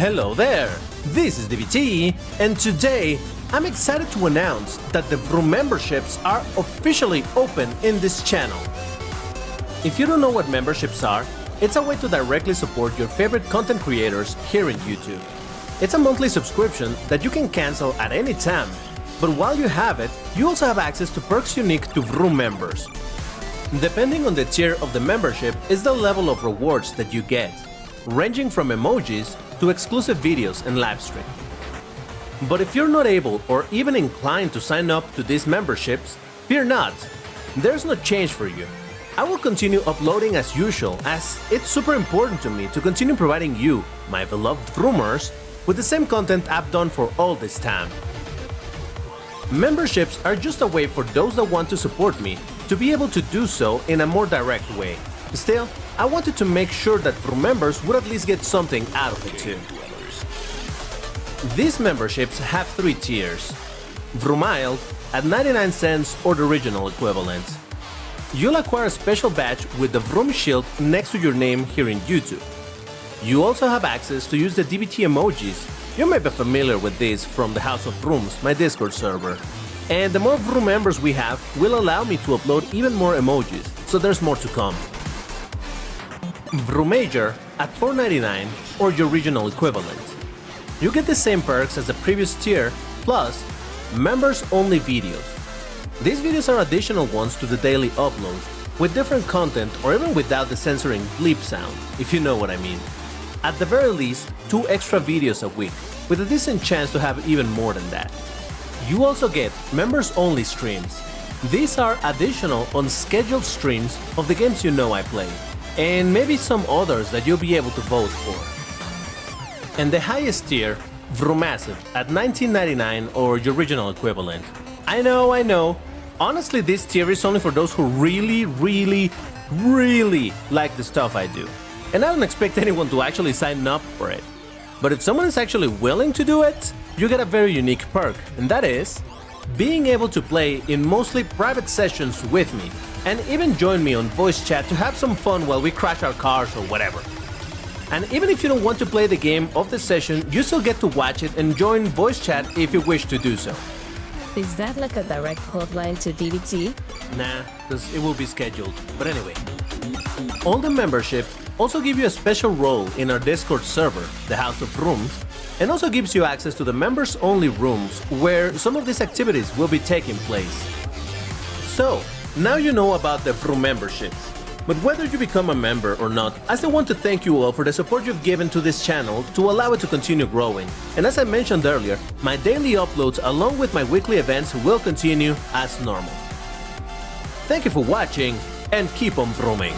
Hello there, this is DBT, and today I'm excited to announce that the Vroom memberships are officially open in this channel. If you don't know what memberships are, it's a way to directly support your favorite content creators here in YouTube. It's a monthly subscription that you can cancel at any time, but while you have it, you also have access to perks unique to Vroom members. Depending on the tier of the membership is the level of rewards that you get, ranging from emojis to exclusive videos and live stream. But if you're not able or even inclined to sign up to these memberships, fear not, there's no change for you. I will continue uploading as usual, as it's super important to me to continue providing you, my beloved Vroomers, with the same content I've done for all this time. Memberships are just a way for those that want to support me to be able to do so in a more direct way. Still, I wanted to make sure that Vroom members would at least get something out of it too. These memberships have 3 tiers. Vroomiled at 99 cents or the original equivalent. You'll acquire a special badge with the Vroom shield next to your name here in YouTube. You also have access to use the DBT emojis. You may be familiar with these from the House of Vrooms, my Discord server. And the more Vroom members we have will allow me to upload even more emojis, so there's more to come. Vroomager at $4.99 or your regional equivalent. You get the same perks as the previous tier, plus members-only videos. These videos are additional ones to the daily upload, with different content or even without the censoring bleep sound, if you know what I mean. At the very least, 2 extra videos a week, with a decent chance to have even more than that. You also get members-only streams. These are additional unscheduled streams of the games you know I play, and maybe some others that you'll be able to vote for. And the highest tier, Vroomassive at $19.99 or your original equivalent. I know. Honestly, this tier is only for those who really like the stuff I do. And I don't expect anyone to actually sign up for it. But if someone is actually willing to do it, you get a very unique perk, and that is being able to play in mostly private sessions with me, and even join me on voice chat to have some fun while we crash our cars or whatever. And even if you don't want to play the game of the session, you still get to watch it and join voice chat if you wish to do so. Is that like a direct hotline to DBT? Nah, because it will be scheduled. But anyway, all the memberships also give you a special role in our Discord server, the House of Vrooms, and also gives you access to the members-only rooms where some of these activities will be taking place. So, now you know about the Vroom memberships. But whether you become a member or not, I still want to thank you all for the support you've given to this channel to allow it to continue growing. And as I mentioned earlier, my daily uploads along with my weekly events will continue as normal. Thank you for watching, and keep on vrooming!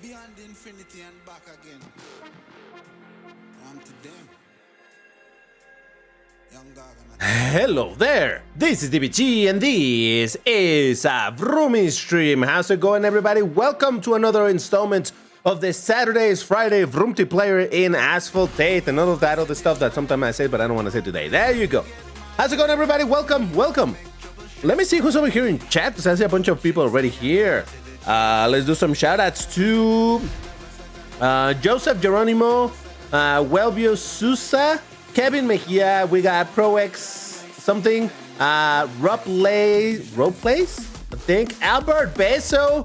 Beyond infinity and back again. To them. Young Gargano. Hello there, this is DBT and this is a Vroomy stream. How's it going, everybody? Welcome to another installment of the Saturdays Friday Vroomtiplayer in Asphalt 8 and all of that other stuff that sometimes I say but I don't want to say today. There you go. How's it going, everybody? Welcome. Let me see who's over here in chat, because I see a bunch of people already here. Let's do some shoutouts to Joseph Geronimo, Welbio Sousa, Kevin Mejia, we got ProX something, Rob Place, I think, Albert Beso,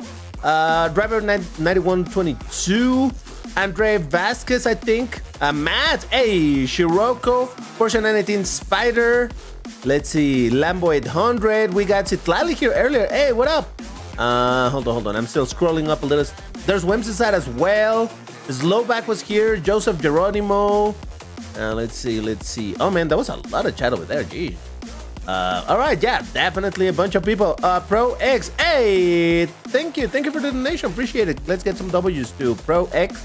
Driver 9122, Andre Vasquez, I think, Matt, hey, Shiroko, Porsche 19 Spider, let's see, Lambo 800, we got Citlali here earlier, hey, what up? Hold on, I'm still scrolling up a little. There's Wemsiside as well. Slovak was here, Joseph Geronimo. Let's see. Oh man, that was a lot of chat over there, geez. Alright, yeah, definitely a bunch of people. Pro X, hey, thank you for the donation, appreciate it. Let's get some W's to Pro X.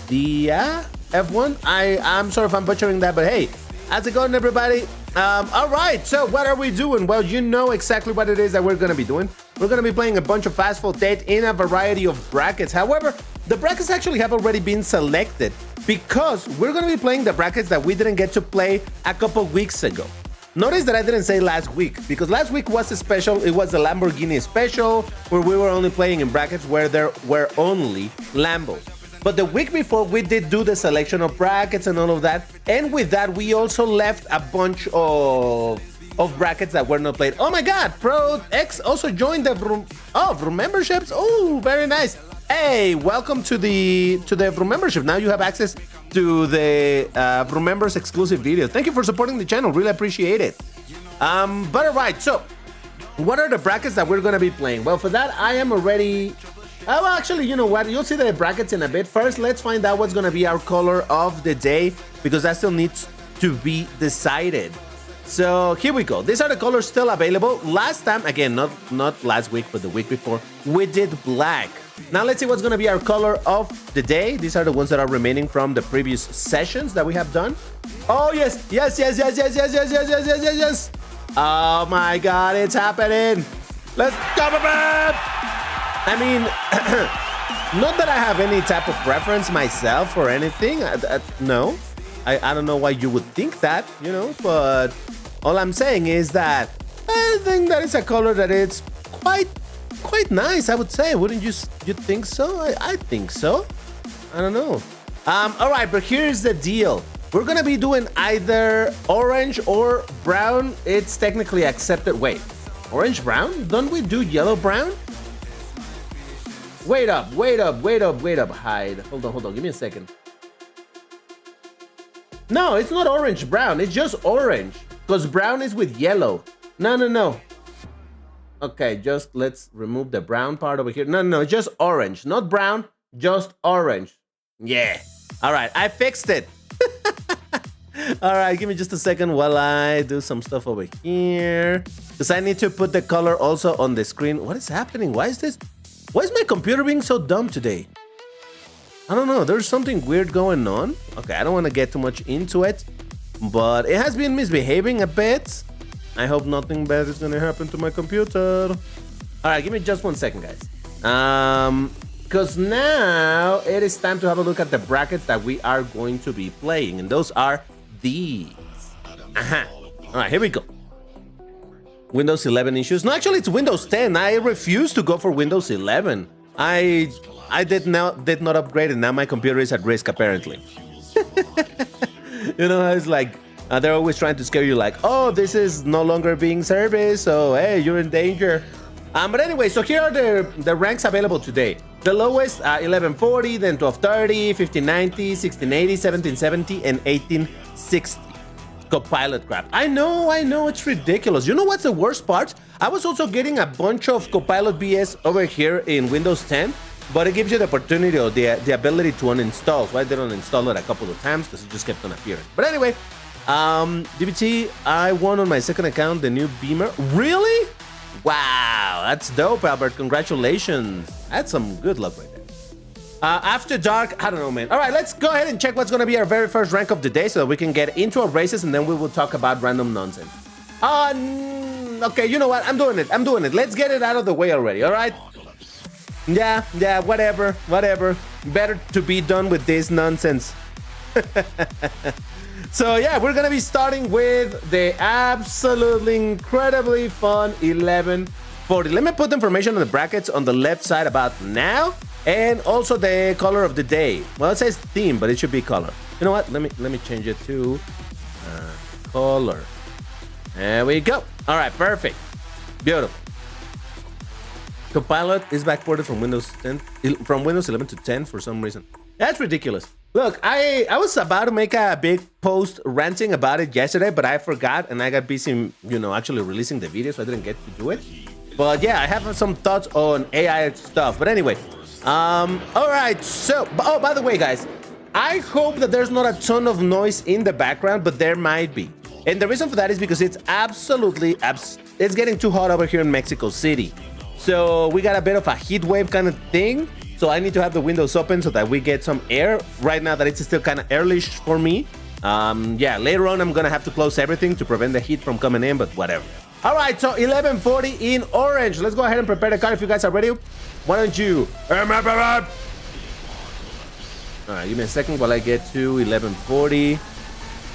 Dia F1. I'm sorry if I'm butchering that, but hey, How's it going, everybody? All right, so what are we doing? Well, you know exactly what it is that we're going to be doing. We're going to be playing a bunch of Asphalt 8 in a variety of brackets. However, the brackets actually have already been selected because we're going to be playing the brackets that we didn't get to play a couple weeks ago. Notice that I didn't say last week, because last week was a special. It was the Lamborghini special, where we were only playing in brackets where there were only Lambos. But the week before, we did do the selection of brackets and all of that. And with that, we also left a bunch of brackets that were not played. Oh my God, Pro X also joined the Vroom memberships. Oh, very nice. Hey, welcome to the Vroom membership. Now you have access to the Vroom members exclusive video. Thank you for supporting the channel. Really appreciate it. But all right, so what are the brackets that we're gonna be playing? Well, for that, I am already. Oh, actually, you know what? You'll see the brackets in a bit. First, let's find out what's gonna be our color of the day, because that still needs to be decided. So here we go. These are the colors still available. Last time, again, not last week, but the week before, we did black. Now let's see what's gonna be our color of the day. These are the ones that are remaining from the previous sessions that we have done. Oh yes, yes, yes, yes, yes, yes, yes, yes, yes, yes, yes, yes. Oh my God, it's happening. Let's go, baby. I mean, not that I have any type of preference myself or anything. No, I don't know why you would think that, you know, but all I'm saying is that I think that it's a color that it's quite nice, I would say. Wouldn't you think so? I think so. I don't know. All right, but here's the deal. We're gonna be doing either orange or brown. It's technically accepted. Wait, orange brown? Don't we do yellow brown? Wait up. Hide. Hold on. Give me a second. No, it's not orange brown. It's just orange. Because brown is with yellow. No. Okay, just let's remove the brown part over here. No, just orange. Not brown, just orange. Yeah. All right, I fixed it. All right, give me just a second while I do some stuff over here. Because I need to put the color also on the screen. What is happening? Why is my computer being so dumb today? I don't know. There's something weird going on. Okay, I don't want to get too much into it, but it has been misbehaving a bit. I hope nothing bad is going to happen to my computer. All right, give me just 1 second, guys. Because now it is time to have a look at the brackets that we are going to be playing, and those are these. All right, here we go. Windows 11 issues. No, actually, it's Windows 10. I refuse to go for Windows 11. I did not upgrade, and now my computer is at risk, apparently. You know how it's like, they're always trying to scare you like, oh, this is no longer being serviced, so hey, you're in danger. But anyway, so here are the ranks available today. The lowest, 1140, then 1230, 1590, 1680, 1770, and 1860. Copilot crap. I know, it's ridiculous. You know what's the worst part? I was also getting a bunch of Copilot BS over here in Windows 10, but it gives you the opportunity or the ability to uninstall. So I did uninstall it a couple of times because it just kept on appearing. But anyway, DBT, I won on my second account the new Beamer. Really? Wow, that's dope, Albert. Congratulations. That's some good luck right there. After dark, I don't know, man. All right, let's go ahead and check what's going to be our very first rank of the day so that we can get into our races, and then we will talk about random nonsense. Okay, you know what? I'm doing it. Let's get it out of the way already, all right? Yeah, whatever. Better to be done with this nonsense. So yeah, we're gonna be starting with the absolutely incredibly fun 1140. Let me put information on the brackets on the left side about now, and also the color of the day. Well, it says theme, but it should be color. You know what? Let me change it to color. There we go. All right, perfect, beautiful. Copilot is backported from Windows 11 to 10 for some reason. That's ridiculous. Look, I was about to make a big post ranting about it yesterday, but I forgot and I got busy, you know, actually releasing the video, so I didn't get to do it. But yeah, I have some thoughts on AI stuff. But anyway, all right. So, oh, by the way, guys, I hope that there's not a ton of noise in the background, but there might be. And the reason for that is because it's it's getting too hot over here in Mexico City. So we got a bit of a heat wave kind of thing. So I need to have the windows open so that we get some air right now that it's still kind of early for me. Yeah, later on I'm gonna have to close everything to prevent the heat from coming in, but whatever. All right, so 1140 in orange. Let's go ahead and prepare the car if you guys are ready. Why don't you? All right, give me a second while I get to 1140.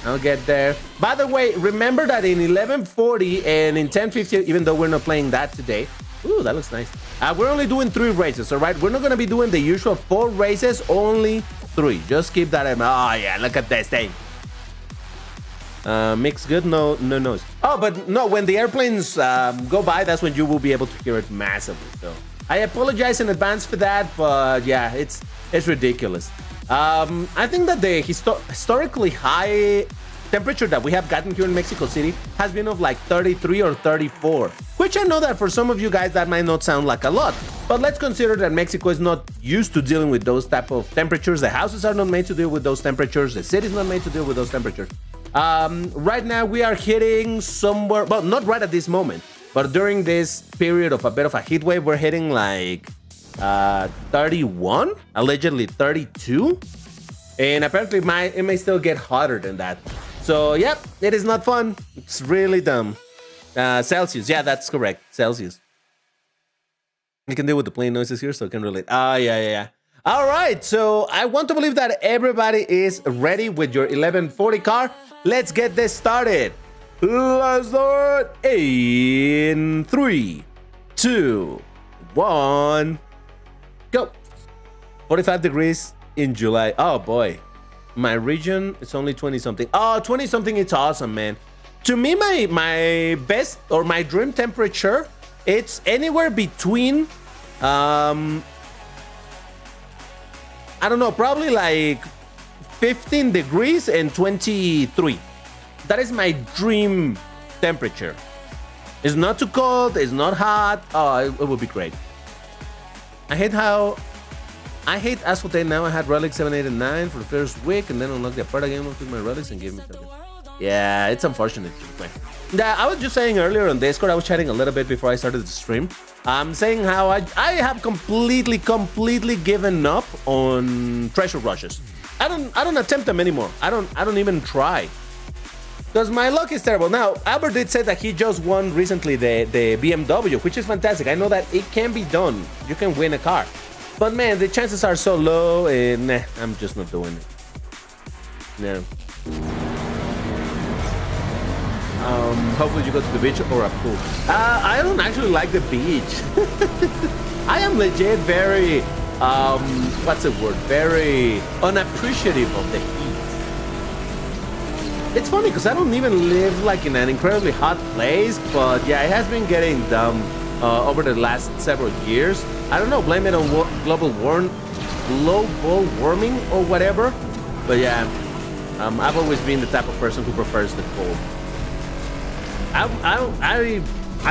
I'll get there. By the way, remember that in 1140 and in 1050, even though we're not playing that today, ooh, that looks nice. We're only doing 3 races, all right? We're not gonna be doing the usual 4 races, only 3. Just keep that in mind. Oh yeah, look at this thing. Mix good, no noise. Oh, but no, when the airplanes go by, that's when you will be able to hear it massively. So I apologize in advance for that, but yeah, it's ridiculous. I think that the historically high temperature that we have gotten here in Mexico City has been of like 33 or 34, which I know that for some of you guys that might not sound like a lot, but let's consider that Mexico is not used to dealing with those type of temperatures. The houses are not made to deal with those temperatures. The city is not made to deal with those temperatures. Right now we are hitting somewhere, well, not right at this moment, but during this period of a bit of a heat wave, we're hitting like 31, allegedly 32, and apparently it may still get hotter than that. So yep, it is not fun. It's really dumb. Celsius, yeah, that's correct, Celsius. You can deal with the plane noises here, so I can relate. Yeah. All right, so I want to believe that everybody is ready with your 1140 car. Let's get this started. Let's do it in 3, 2, 1, go. 45 degrees in July. Oh boy, my region, it's only 20 something. Oh, 20 something, it's awesome, man. To me, my best or my dream temperature, it's anywhere between I don't know, probably like 15 degrees and 23. That is my dream temperature. It's not too cold, it's not hot. Oh, it would be great. I hate Asphalt 8 now. I had Relic 7, 8, and 9 for the first week, and then unlocked the part again, took my relics and gave me something. Yeah, it's unfortunate. Yeah, I was just saying earlier on Discord, I was chatting a little bit before I started the stream. I'm saying how I have completely given up on treasure rushes. I don't attempt them anymore. I don't even try. Because my luck is terrible. Now, Albert did say that he just won recently the BMW, which is fantastic. I know that it can be done. You can win a car. But man, the chances are so low, and nah, I'm just not doing it. No. Hopefully you go to the beach or a pool. I don't actually like the beach. I am legit very, what's the word? Very unappreciative of the heat. It's funny because I don't even live like in an incredibly hot place, but yeah, it has been getting dumb over the last several years. I don't know, blame it on global warming or whatever. But yeah, I've always been the type of person who prefers the cold. I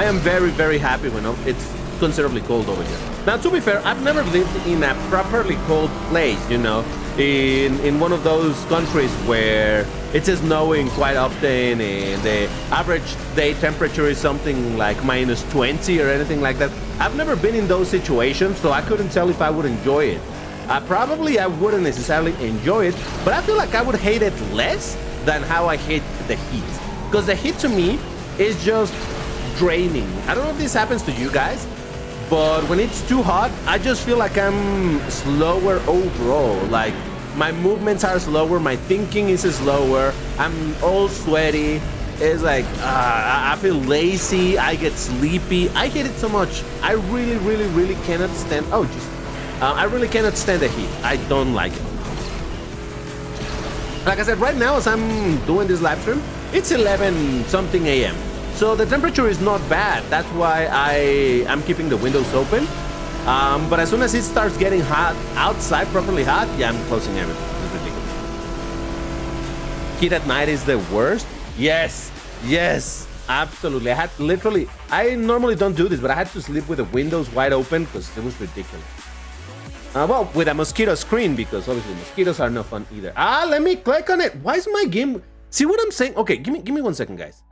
am very, very happy when it's considerably cold over here. Now, to be fair, I've never lived in a properly cold place, you know, in one of those countries where it's snowing quite often and the average day temperature is something like -20 or anything like that. I've never been in those situations, so I couldn't tell if I would enjoy it. Probably I wouldn't necessarily enjoy it, but I feel like I would hate it less than how I hate the heat. Because the heat to me is just draining. I don't know if this happens to you guys, but when it's too hot, I just feel like I'm slower overall. Like my movements are slower, my thinking is slower, I'm all sweaty. It's like I feel lazy, I get sleepy. I hate it so much. I really cannot stand. Oh, just I really cannot stand the heat. I don't like it. Like I said, right now as I'm doing this live stream, it's 11 something a.m. So the temperature is not bad. That's why I'm keeping the windows open. But as soon as it starts getting hot outside, properly hot, yeah, I'm closing everything. It's ridiculous. Heat at night is the worst. Yes, absolutely. I normally don't do this, but I had to sleep with the windows wide open because it was ridiculous. Well, with a mosquito screen, because obviously mosquitoes are no fun either. Let me click on it. Why is my game? See what I'm saying? Okay, give me 1 second, guys.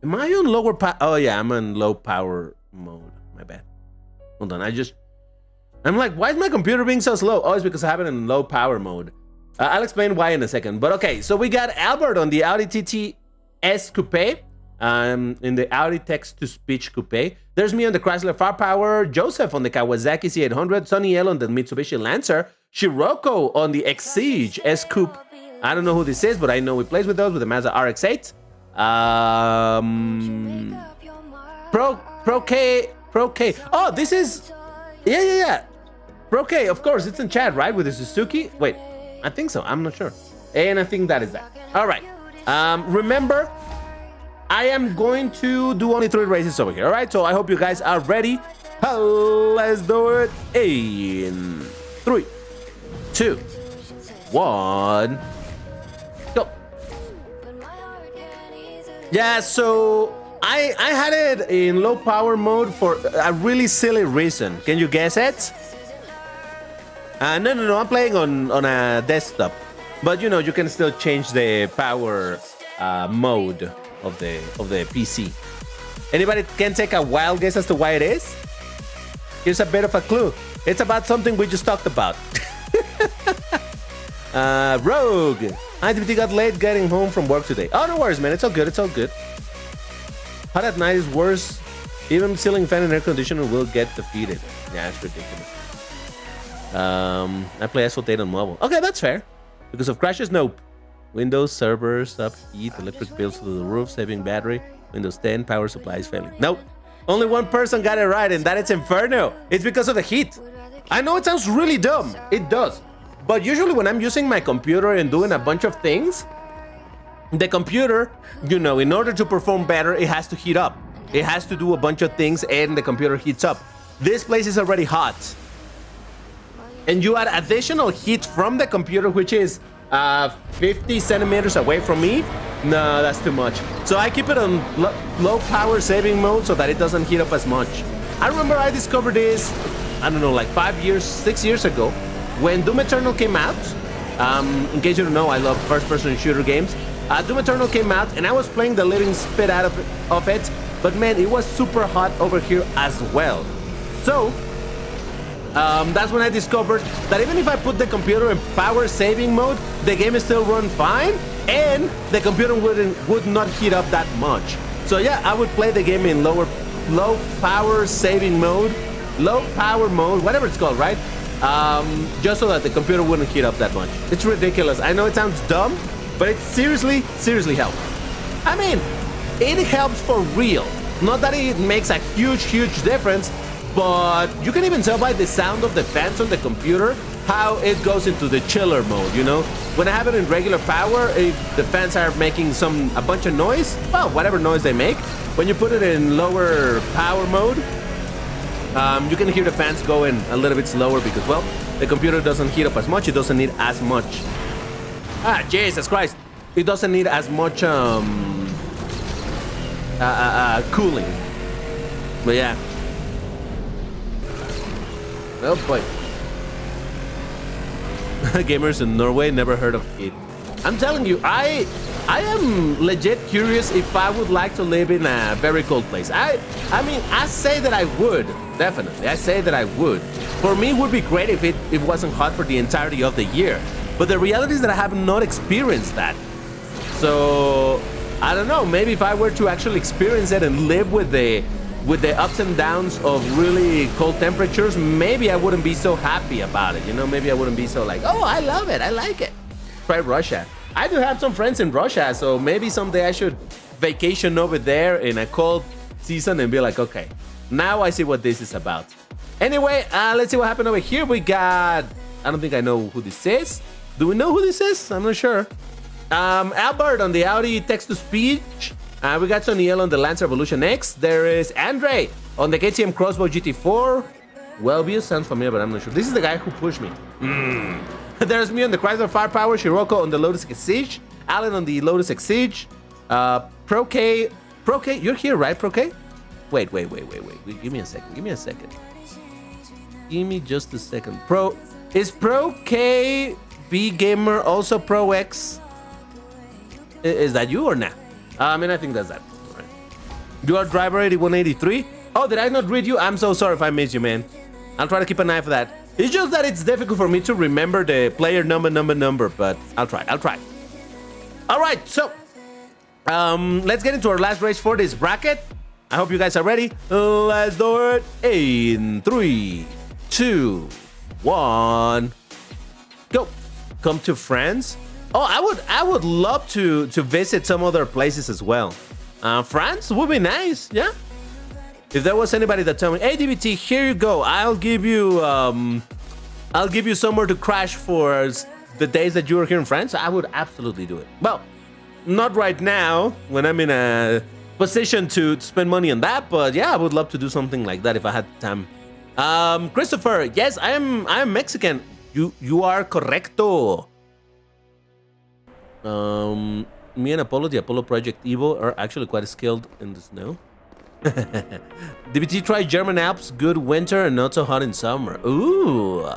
Am I on lower power? Oh yeah, I'm on low power mode. My bad. Hold on, I'm like, why is my computer being so slow? Oh, it's because I have it in low power mode. I'll explain why in a second. But okay, so we got Albert on the Audi TT S Coupe. In the Audi text-to-speech coupe. There's me on the Chrysler Firepower, Joseph on the Kawasaki C800, Sonny L on the Mitsubishi Lancer, Scirocco on the Exige S Coupe. I don't know who this is, but I know he plays with those with the Mazda RX-8. Pro K. Oh, this is yeah. Pro K, of course, it's in chat, right? With the Suzuki. Wait, I think so. I'm not sure. And I think that is that. All right. Remember, I am going to do only 3 races over here, all right? So I hope you guys are ready. Let's do it in 3, 2, 1, go. Yeah, so I had it in low power mode for a really silly reason. Can you guess it? No, I'm playing on a desktop. But you know, you can still change the power mode of the PC. Anybody can take a wild guess as to why it is? Here's a bit of a clue. It's about something we just talked about. Rogue. IDPT got late getting home from work today. Oh, no worries, man. It's all good. It's all good. Hot at night is worse. Even ceiling fan and air conditioner will get defeated. Yeah, it's ridiculous. I play Asphalt 8 on mobile. Okay, that's fair. Because of crashes, nope. Windows servers up, heat, electric bills to the roof, saving battery. Windows 10, power supply is failing. Nope. Only one person got it right, and that is Inferno. It's because of the heat. I know it sounds really dumb. It does. But usually when I'm using my computer and doing a bunch of things, the computer, you know, in order to perform better, it has to heat up. It has to do a bunch of things, and the computer heats up. This place is already hot. And you add additional heat from the computer, which is 50 centimeters away from me. No, that's too much. So I keep it on low power saving mode so that it doesn't heat up as much. I remember I discovered this, I don't know, like 6 years ago, when Doom Eternal came out. In case you don't know, I love first-person shooter games. Doom Eternal came out, and I was playing the living spit out of it. But man, it was super hot over here as well. So that's when I discovered that even if I put the computer in power saving mode, the game is still run fine, and the computer would not heat up that much. So yeah, I would play the game in low power saving mode, low power mode, whatever it's called, right? Just so that the computer wouldn't heat up that much. It's ridiculous. I know it sounds dumb, but it seriously helps. I mean, it helps for real. Not that it makes a huge difference, but you can even tell by the sound of the fans on the computer how it goes into the chiller mode, you know? When I have it in regular power, if the fans are making a bunch of noise, well, whatever noise they make. When you put it in lower power mode, you can hear the fans going a little bit slower because, well, the computer doesn't heat up as much. It doesn't need as much. Jesus Christ. It doesn't need as much cooling. But yeah. Oh boy. Gamers in Norway never heard of it. I'm telling you, I am legit curious if I would like to live in a very cold place. I mean, I say that I would, definitely. I say that I would. For me, it would be great if it wasn't hot for the entirety of the year. But the reality is that I have not experienced that. So, I don't know, maybe if I were to actually experience it and live with the ups and downs of really cold temperatures, maybe I wouldn't be so happy about it, you know? Maybe I wouldn't be so like, oh, I love it, I like it. Try Russia. I do have some friends in Russia, so maybe someday I should vacation over there in a cold season and be like, okay, now I see what this is about. Anyway, let's see what happened over here. We got, I don't think I know who this is. Do we know who this is? I'm not sure. Albert on the Audi text-to-speech. We got Sonny L on the Lancer Evolution X. There is Andre on the KTM Crossbow GT4. Wellview sounds familiar, but I'm not sure. This is the guy who pushed me. There's me on the Chrysler Firepower, Scirocco on the Lotus Exige, Alan on the Lotus Exige, Pro K, you're here, right, Pro K? Wait. Give me a second. Give me just a second. Is Pro K B Gamer also Pro X? Is that you or not? I mean, I think that's that. All right. You are driver 8183. Oh, did I not read you? I'm so sorry if I missed you, man. I'll try to keep an eye for that. It's just that it's difficult for me to remember the player number, but I'll try. All right, so let's get into our last race for this bracket. I hope you guys are ready. Let's do it in 3, 2, 1, go. Come to France. Oh, I would love to visit some other places as well. France would be nice, yeah. If there was anybody that told me, hey DBT, here you go, I'll give you somewhere to crash for the days that you were here in France, I would absolutely do it. Well, not right now when I'm in a position to spend money on that, but yeah, I would love to do something like that if I had time. Christopher, yes, I am Mexican. You are correcto. Me and Apollo, the Apollo Project Evo, are actually quite skilled in the snow. DBT try German Alps, good winter and not so hot in summer. Ooh.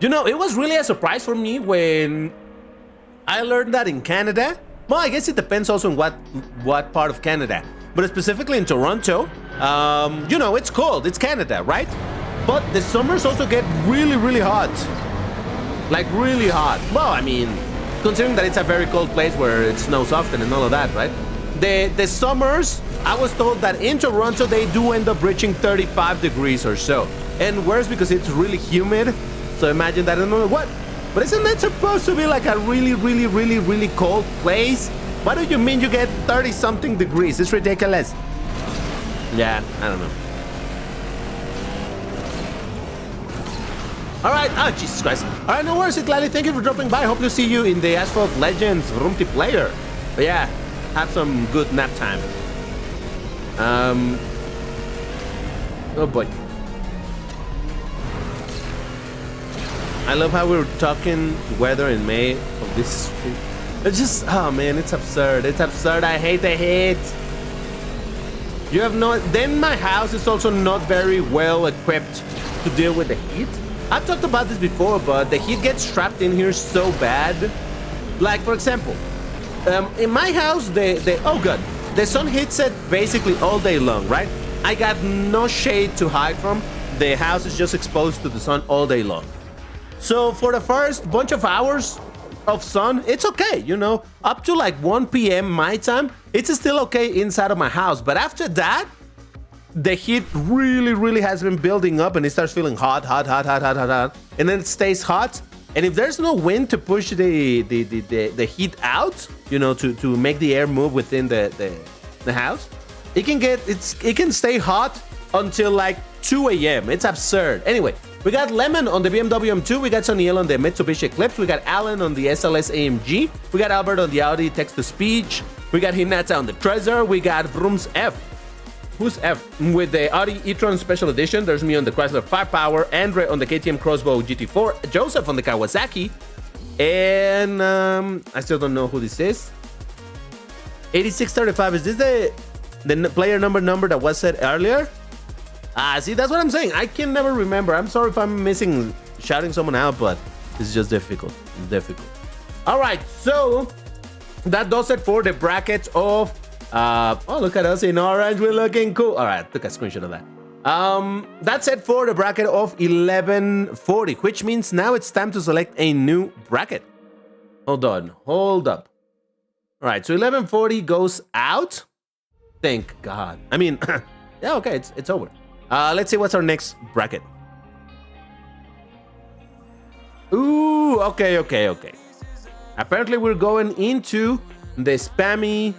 You know, it was really a surprise for me when I learned that in Canada. Well, I guess it depends also on what part of Canada. But specifically in Toronto, you know, it's cold. It's Canada, right? But the summers also get really, really hot. Like, really hot. Well, I mean, considering that it's a very cold place where it snows often and all of that, right? The summers, I was told that in Toronto, they do end up reaching 35 degrees or so. And worse because it's really humid. So imagine that, I don't know what. But isn't that supposed to be like a really, really, really, really cold place? What do you mean you get 30-something degrees? It's ridiculous. Yeah, I don't know. All right, oh, Jesus Christ. All right, no worries, Itlali. Thank you for dropping by. Hope to see you in the Asphalt Legends Vroomtiplayer. But yeah, have some good nap time. Oh boy. I love how we're talking weather in May of this street. It's just, oh man, it's absurd. It's absurd. I hate the heat. You have no, then my house is also not very well equipped to deal with the heat. I've talked about this before, but the heat gets trapped in here so bad. Like, for example, in my house, oh god, the sun hits it basically all day long, right? I got no shade to hide from. The house is just exposed to the sun all day long. So for the first bunch of hours of sun, it's okay, you know, up to like 1 p.m. my time, it's still okay inside of my house. But after that, the heat really, really has been building up and it starts feeling hot. And then it stays hot. And if there's no wind to push the heat out, you know, to make the air move within the house, it can stay hot until like 2 a.m. It's absurd. Anyway, we got Lemon on the BMW M2, we got Soniel on the Mitsubishi Eclipse, we got Alan on the SLS AMG, we got Albert on the Audi text-to-speech, we got Hinata on the Trezor, we got Vroom's F. Who's F? With the Audi e-tron Special Edition, there's me on the Chrysler 5-Power, Andre on the KTM Crossbow GT4, Joseph on the Kawasaki, and I still don't know who this is. 8635, is this the player number that was said earlier? See, that's what I'm saying. I can never remember. I'm sorry if I'm shouting someone out, but it's just difficult. It's difficult. All right, so that does it for the bracket of oh, look at us in orange. We're looking cool. All right, took a screenshot of that. That's it for the bracket of 1140, which means now it's time to select a new bracket. Hold on, hold up. All right, so 1140 goes out. Thank God. I mean, yeah, okay, it's over. Let's see what's our next bracket. Ooh, okay. Apparently we're going into the spammy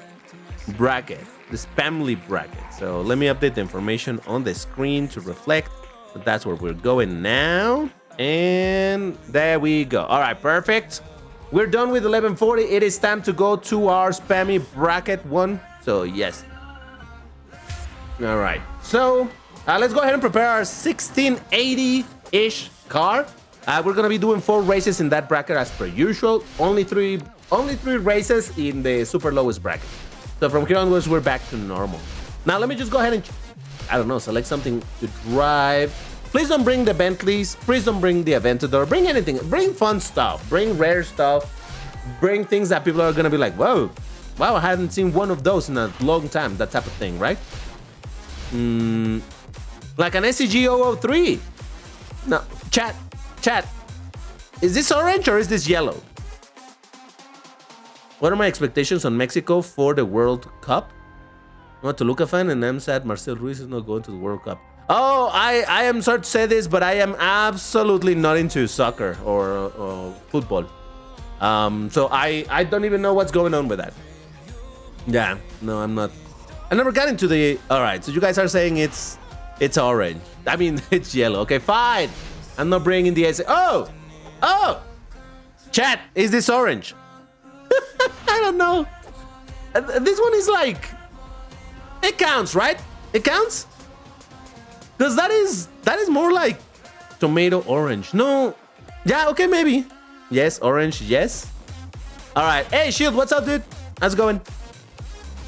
bracket, the spamly bracket. So let me update the information on the screen to reflect that that's where we're going now. And there we go. All right, perfect. We're done with 1140. It is time to go to our spammy bracket one. So yes. All right. So let's go ahead and prepare our 1680-ish car. We're gonna be doing 4 races in that bracket as per usual. Only three races in the super lowest bracket. So from here onwards, we're back to normal. Now let me just go ahead and, I don't know, select something to drive. Please don't bring the Bentleys. Please don't bring the Aventador. Bring anything. Bring fun stuff. Bring rare stuff. Bring things that people are gonna be like, whoa, wow, I hadn't seen one of those in a long time. That type of thing, right? Like an SCG 003. No, Chat. Is this orange or is this yellow? What are my expectations on Mexico for the World Cup? I'm a Toluca fan and I'm sad Marcel Ruiz is not going to the World Cup. Oh, I am sorry to say this, but I am absolutely not into soccer or football. So I don't even know what's going on with that. Yeah, no, I'm not. I never got into the... All right, so you guys are saying it's orange. I mean, it's yellow. Okay, fine. I'm not bringing the... Oh! Chat, is this orange? I don't know. This one is like... It counts, right? It counts? Because that is more like tomato orange. No. Yeah, okay, maybe. Yes, orange, yes. All right. Hey, Shield, what's up, dude? How's it going?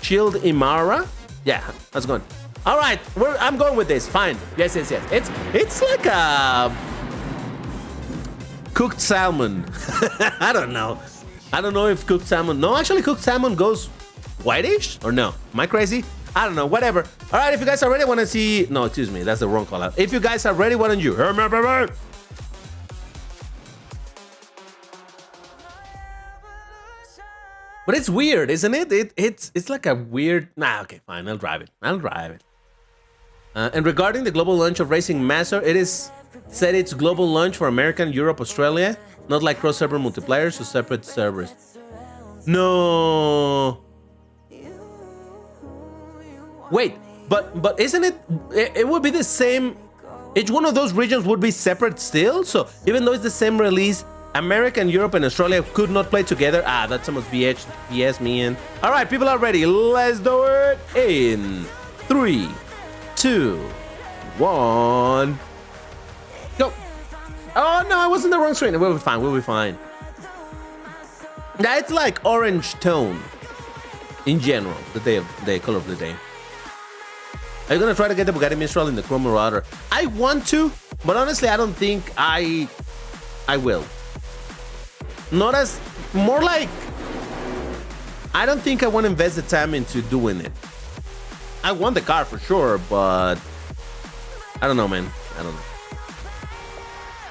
Shield Imara? Yeah, how's it going? All right, I'm going with this. Fine. Yes. It's like a cooked salmon. I don't know. I don't know if cooked salmon... No, actually, cooked salmon goes whitish? Or no? Am I crazy? I don't know. Whatever. All right, if you guys are ready, want to see... No, excuse me. That's the wrong call out. If you guys are ready, why don't you... But it's weird, isn't it? It's like a weird... Nah, okay, fine. I'll drive it. And regarding the global launch of Racing Master, it is said it's global launch for American, Europe, Australia. Not like cross-server multiplier, so separate servers. No. Wait, but isn't it? It would be the same. Each one of those regions would be separate still. So even though it's the same release, America and Europe and Australia could not play together. Ah, that's some BS me in. All right, people are ready. Let's do it in 3, 2, 1. Go. Oh no, I was in the wrong screen. We'll be fine. Yeah, it's like orange tone in general. The color of the day. Are you gonna try to get the Bugatti Mistral in the Chrome Marauder? I want to, but honestly, I don't think I will. Not as... More like... I don't think I want to invest the time into doing it. I want the car for sure, but... I don't know, man. I don't know.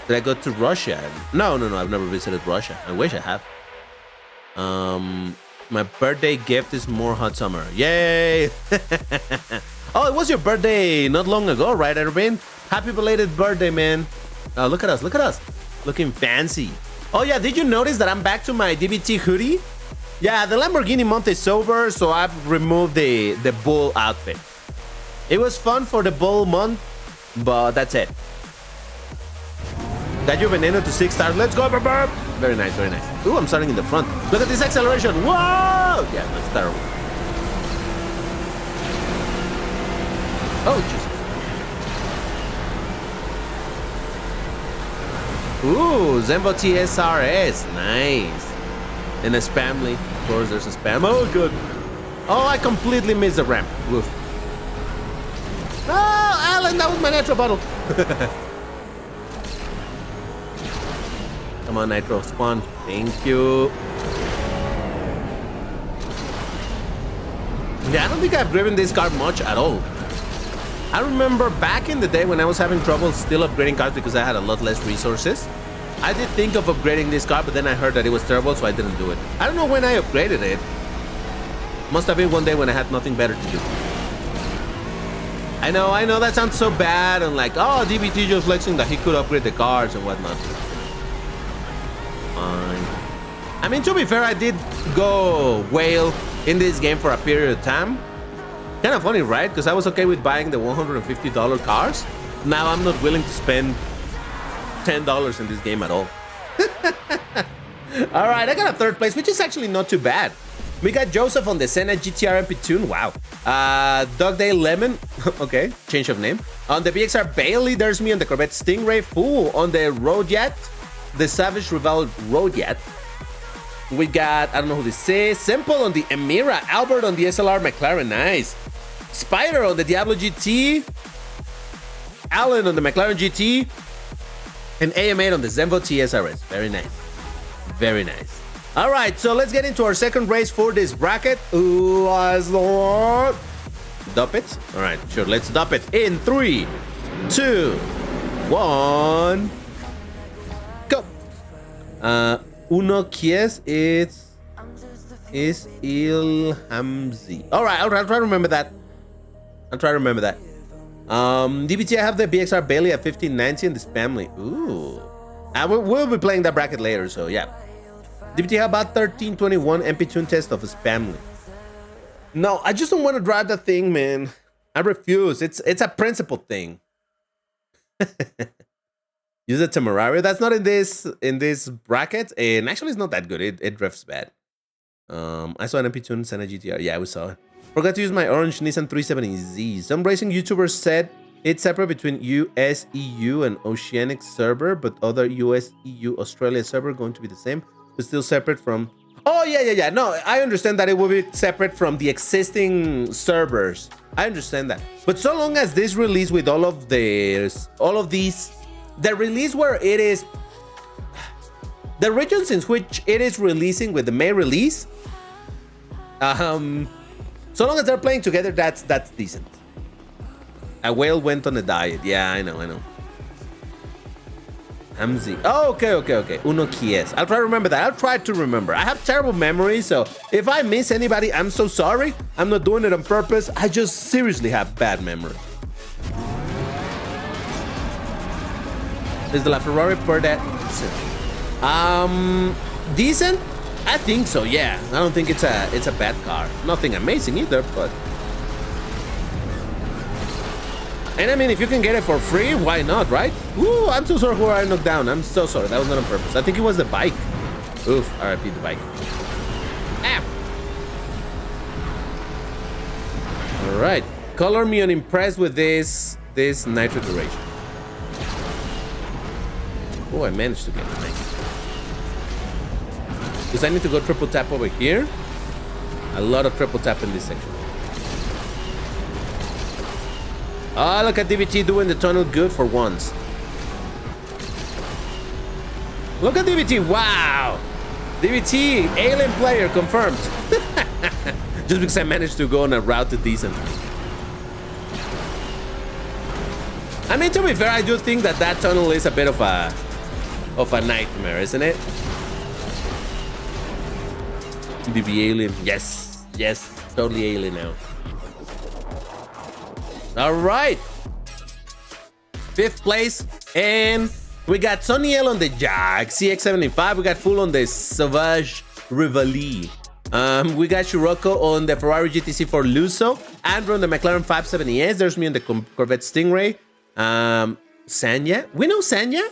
Did I go to Russia? No, I've never visited Russia. I wish I have. My birthday gift is more hot summer. Yay! Oh, it was your birthday not long ago, right, Erwin? Happy belated birthday, man. Look at us. Looking fancy. Oh, yeah, did you notice that I'm back to my DBT hoodie? Yeah, the Lamborghini month is over, so I've removed the bull outfit. It was fun for the bull month, but that's it. Got your veneno to 6 stars. Let's go, burp. Very nice. Ooh, I'm starting in the front. Look at this acceleration. Whoa! Yeah, that's terrible. Oh, Jesus. Ooh, Zenvo TSRS. Nice. And a spamly. Of course, there's a spam. Oh, good. Oh, I completely missed the ramp. Woof. Oh, Alan, that was my nitro bottle. Come on, nitro. Spawn. Thank you. Yeah, I don't think I've driven this car much at all. I remember back in the day when I was having trouble still upgrading cars because I had a lot less resources. I did think of upgrading this car, but then I heard that it was terrible, so I didn't do it. I don't know when I upgraded it. Must have been one day when I had nothing better to do. I know that sounds so bad and like, oh, DBT just flexing that he could upgrade the cars and whatnot. Fine. I mean, to be fair, I did go whale in this game for a period of time. Kind of funny, right? Because I was okay with buying the $150 cars. Now I'm not willing to spend $10 in this game at all. All right, I got a third place, which is actually not too bad. We got Joseph on the Senna GTR MP Tune. Wow. Dugdale Lemon. Okay, change of name. On the BXR Bailey, there's me on the Corvette Stingray. Fool on the Rodiat. The Savage Rival Rodiat. We got, I don't know who this is. Simple on the Emira. Albert on the SLR McLaren. Nice. Spider on the Diablo GT. Alan on the McLaren GT. And AM8 on the Zenvo TSRS. Very nice. Very nice. All right, so let's get into our second race for this bracket. Let's dump it. All right, sure, let's dump it in 3, 2, 1. Uno Kies is Il Hamzi. All right, I'll try to remember that. DBT, I have the BXR Bailey at 1590 in this family. Ooh. We'll be playing that bracket later, so yeah. DBT, how about 1321 MP tune test of his family? No, I just don't want to drive that thing, man. I refuse. It's a principle thing. Use a Temerario. That's not in this bracket, and actually it's not that good. It drifts bad. I saw an MP tune Senna GTR. Yeah, we saw it. Forgot to use my orange Nissan 370Z. Some racing YouTubers said it's separate between US, EU, and Oceanic server, but other US, EU, Australia server going to be the same, but still separate from... Oh, yeah. No, I understand that it will be separate from the existing servers. I understand that. But so long as this release with all of these, the release where it is... The regions in which it is releasing with the May release, so long as they're playing together, that's decent. A whale went on a diet. Yeah, I know. Hamzi. Oh, okay. Uno Kies. I'll try to remember that. I'll try to remember. I have terrible memory, so if I miss anybody, I'm so sorry. I'm not doing it on purpose. I just seriously have bad memory. Is the LaFerrari per that? Decent? I think so, yeah. I don't think it's a bad car. Nothing amazing either, but... And I mean, if you can get it for free, why not, right? Ooh, I'm so sorry who I knocked down. I'm so sorry. That was not on purpose. I think it was the bike. Oof, RIP the bike. Ah. All right. Color me unimpressed with this nitro duration. Oh, I managed to get it. Nice. Because I need to go triple tap over here. A lot of triple tap in this section. Oh, look at DBT doing the tunnel good for once. Look at DBT. Wow. DBT, alien player confirmed. Just because I managed to go on a route to decent. I mean, to be fair, I do think that tunnel is a bit of a nightmare, isn't it? DB alien. Yes, totally alien now. All right, 5th place, and we got Soniel on the Jag CX-75. We got Full on the Sauvage Rivali. We got Scirocco on the Ferrari GTC4 Lusso, Andrew on the McLaren 570S. There's me on the Corvette Stingray. Sanya, we know Sanya.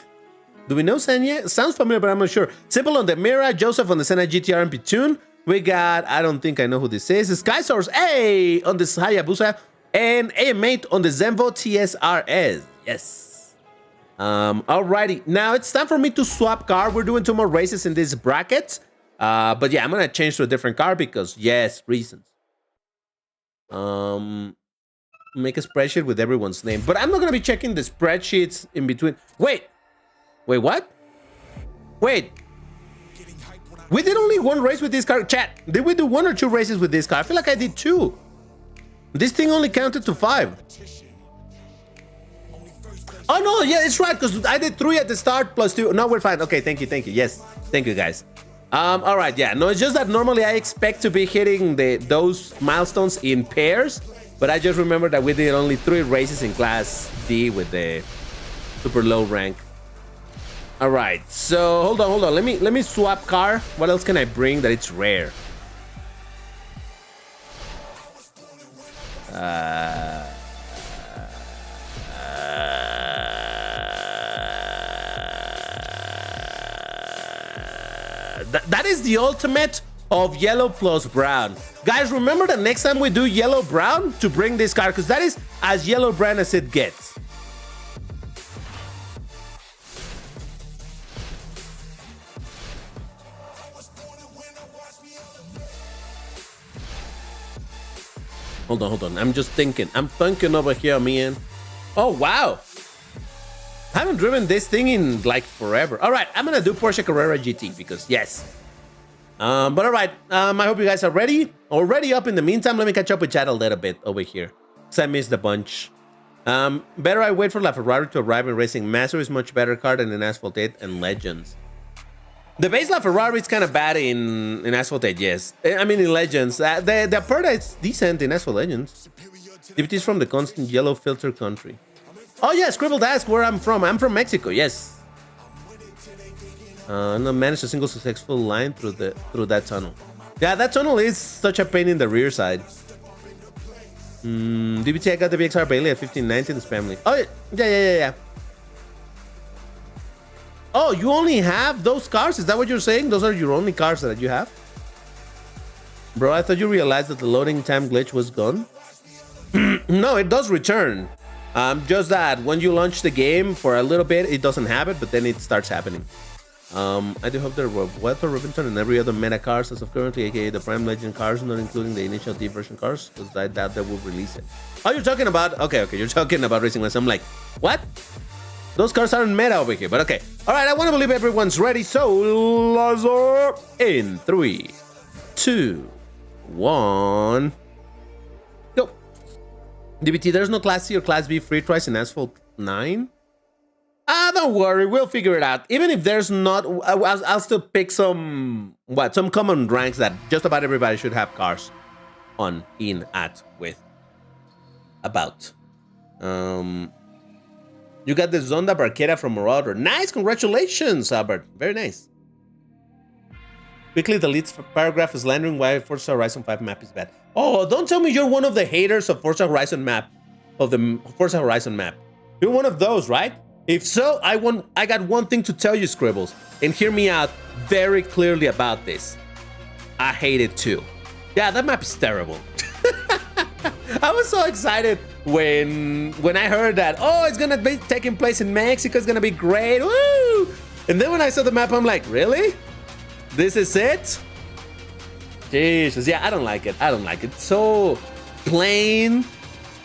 Do we know Sanya? Sounds familiar, but I'm not sure. Simple on the Mira, Joseph on the Senna GTR MP Tune. We got, I don't think I know who this is. Sky Source A on the Hayabusa. And AM8 on the Zenvo TSRS. Yes. Alrighty. Now it's time for me to swap car. We're doing 2 more races in this bracket. But yeah, I'm gonna change to a different car because yes, reasons. Make a spreadsheet with everyone's name. But I'm not gonna be checking the spreadsheets in between. Wait, what? Wait. We did only 1 race with this car. Chat, did we do 1 or 2 races with this car? I feel like I did 2. This thing only counted to 5. Oh no, yeah, it's right, because I did 3 at the start plus 2. No, we're fine. Okay, thank you. Yes, thank you guys. All right, yeah, no, it's just that normally I expect to be hitting those milestones in pairs, but I just remember that we did only 3 races in Class D with the super low rank. All right, so hold on. Let me swap car. What else can I bring that it's rare? That is the ultimate of yellow plus brown. Guys, remember the next time we do yellow brown to bring this car, because that is as yellow brown as it gets. Hold on. I'm just thinking. I'm thinking over here, man. Oh, wow. I haven't driven this thing in like forever. All right, I'm gonna do Porsche Carrera GT because yes. But all right, I hope you guys are ready. Already up in the meantime, let me catch up with chat a little bit over here, because I missed a bunch. Better I wait for LaFerrari to arrive in Racing Master is much better car than an Asphalt 8 and Legends. The base Ferrari is kind of bad in Asphalt 8, yes. I mean, in Legends. The Aperta is decent in Asphalt Legends. DBT is from the constant yellow filter country. Oh, yeah, Scribbled asked where I'm from. I'm from Mexico, yes. And I managed a single successful line through that tunnel. Yeah, that tunnel is such a pain in the rear side. DBT, I got the BXR Bailey at 1519 spam link. Oh, yeah. Oh, you only have those cars? Is that what you're saying? Those are your only cars that you have? Bro, I thought you realized that the loading time glitch was gone. No, it does return. Just that when you launch the game for a little bit, it doesn't have it, but then it starts happening. I do hope there were Weather Rivington and every other meta cars as of currently, aka the Prime Legend cars, not including the initial D version cars, because I doubt they will release it. Oh, you're talking about... Okay, you're talking about Racing West. I'm like, what? Those cars aren't meta over here, but okay. All right, I want to believe everyone's ready, so let's go in 3, 2, 1... Go. DBT, there's no Class C or Class B free tries in Asphalt 9? Don't worry, we'll figure it out. Even if there's not, I'll still pick some common ranks that just about everybody should have cars on, in, at, with, about. You got the Zonda Barquera from Marauder. Nice, congratulations, Albert. Very nice. Quickly deletes paragraph slandering why Forza Horizon 5 map is bad. Oh, don't tell me you're one of the haters of Forza Horizon map, You're one of those, right? If so, I got one thing to tell you, Scribbles, and hear me out very clearly about this. I hate it too. Yeah, that map is terrible. I was so excited when I heard that, oh, it's gonna be taking place in Mexico, it's gonna be great, woo! And then when I saw the map, I'm like, really? This is it? Jesus, yeah, I don't like it. It's so plain.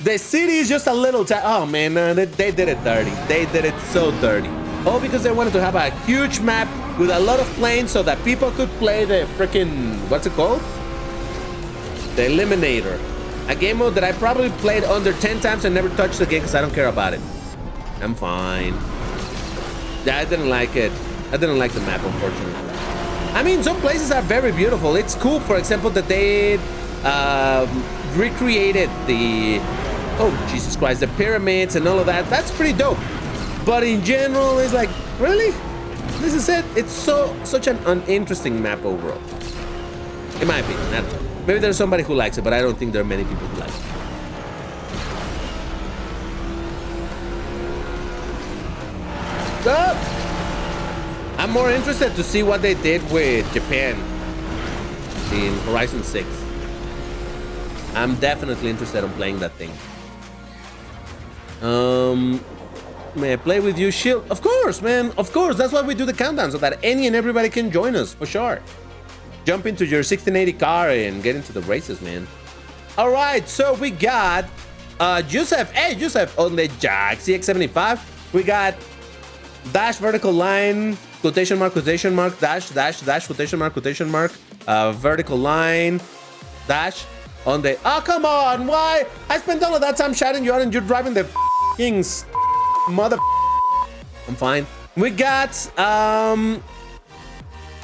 The city is just a little oh man, they did it dirty. They did it so dirty. Oh, because they wanted to have a huge map with a lot of planes so that people could play the freaking, what's it called? The Eliminator. A game mode that I probably played under 10 times and never touched again because I don't care about it. I'm fine. Yeah, I didn't like it. I didn't like the map, unfortunately. I mean, some places are very beautiful. It's cool, for example, that they recreated the... Oh, Jesus Christ, the pyramids and all of that. That's pretty dope. But in general, it's like, really? This is it? It's such an uninteresting map overall. In my opinion. Maybe there's somebody who likes it, but I don't think there are many people who like it. I'm more interested to see what they did with Japan in Horizon 6. I'm definitely interested in playing that thing. May I play with you, Shield? Of course, man. Of course. That's why we do the countdown, so that any and everybody can join us, for sure. Jump into your 1680 car and get into the races, man. All right, so we got Joseph. Hey, Joseph, on the Jack CX75. We got dash vertical line, quotation mark, dash, quotation mark, vertical line, dash. On the... Oh, come on, why? I spent all of that time shouting you out and you're driving the f***ing mother... I'm fine. We got,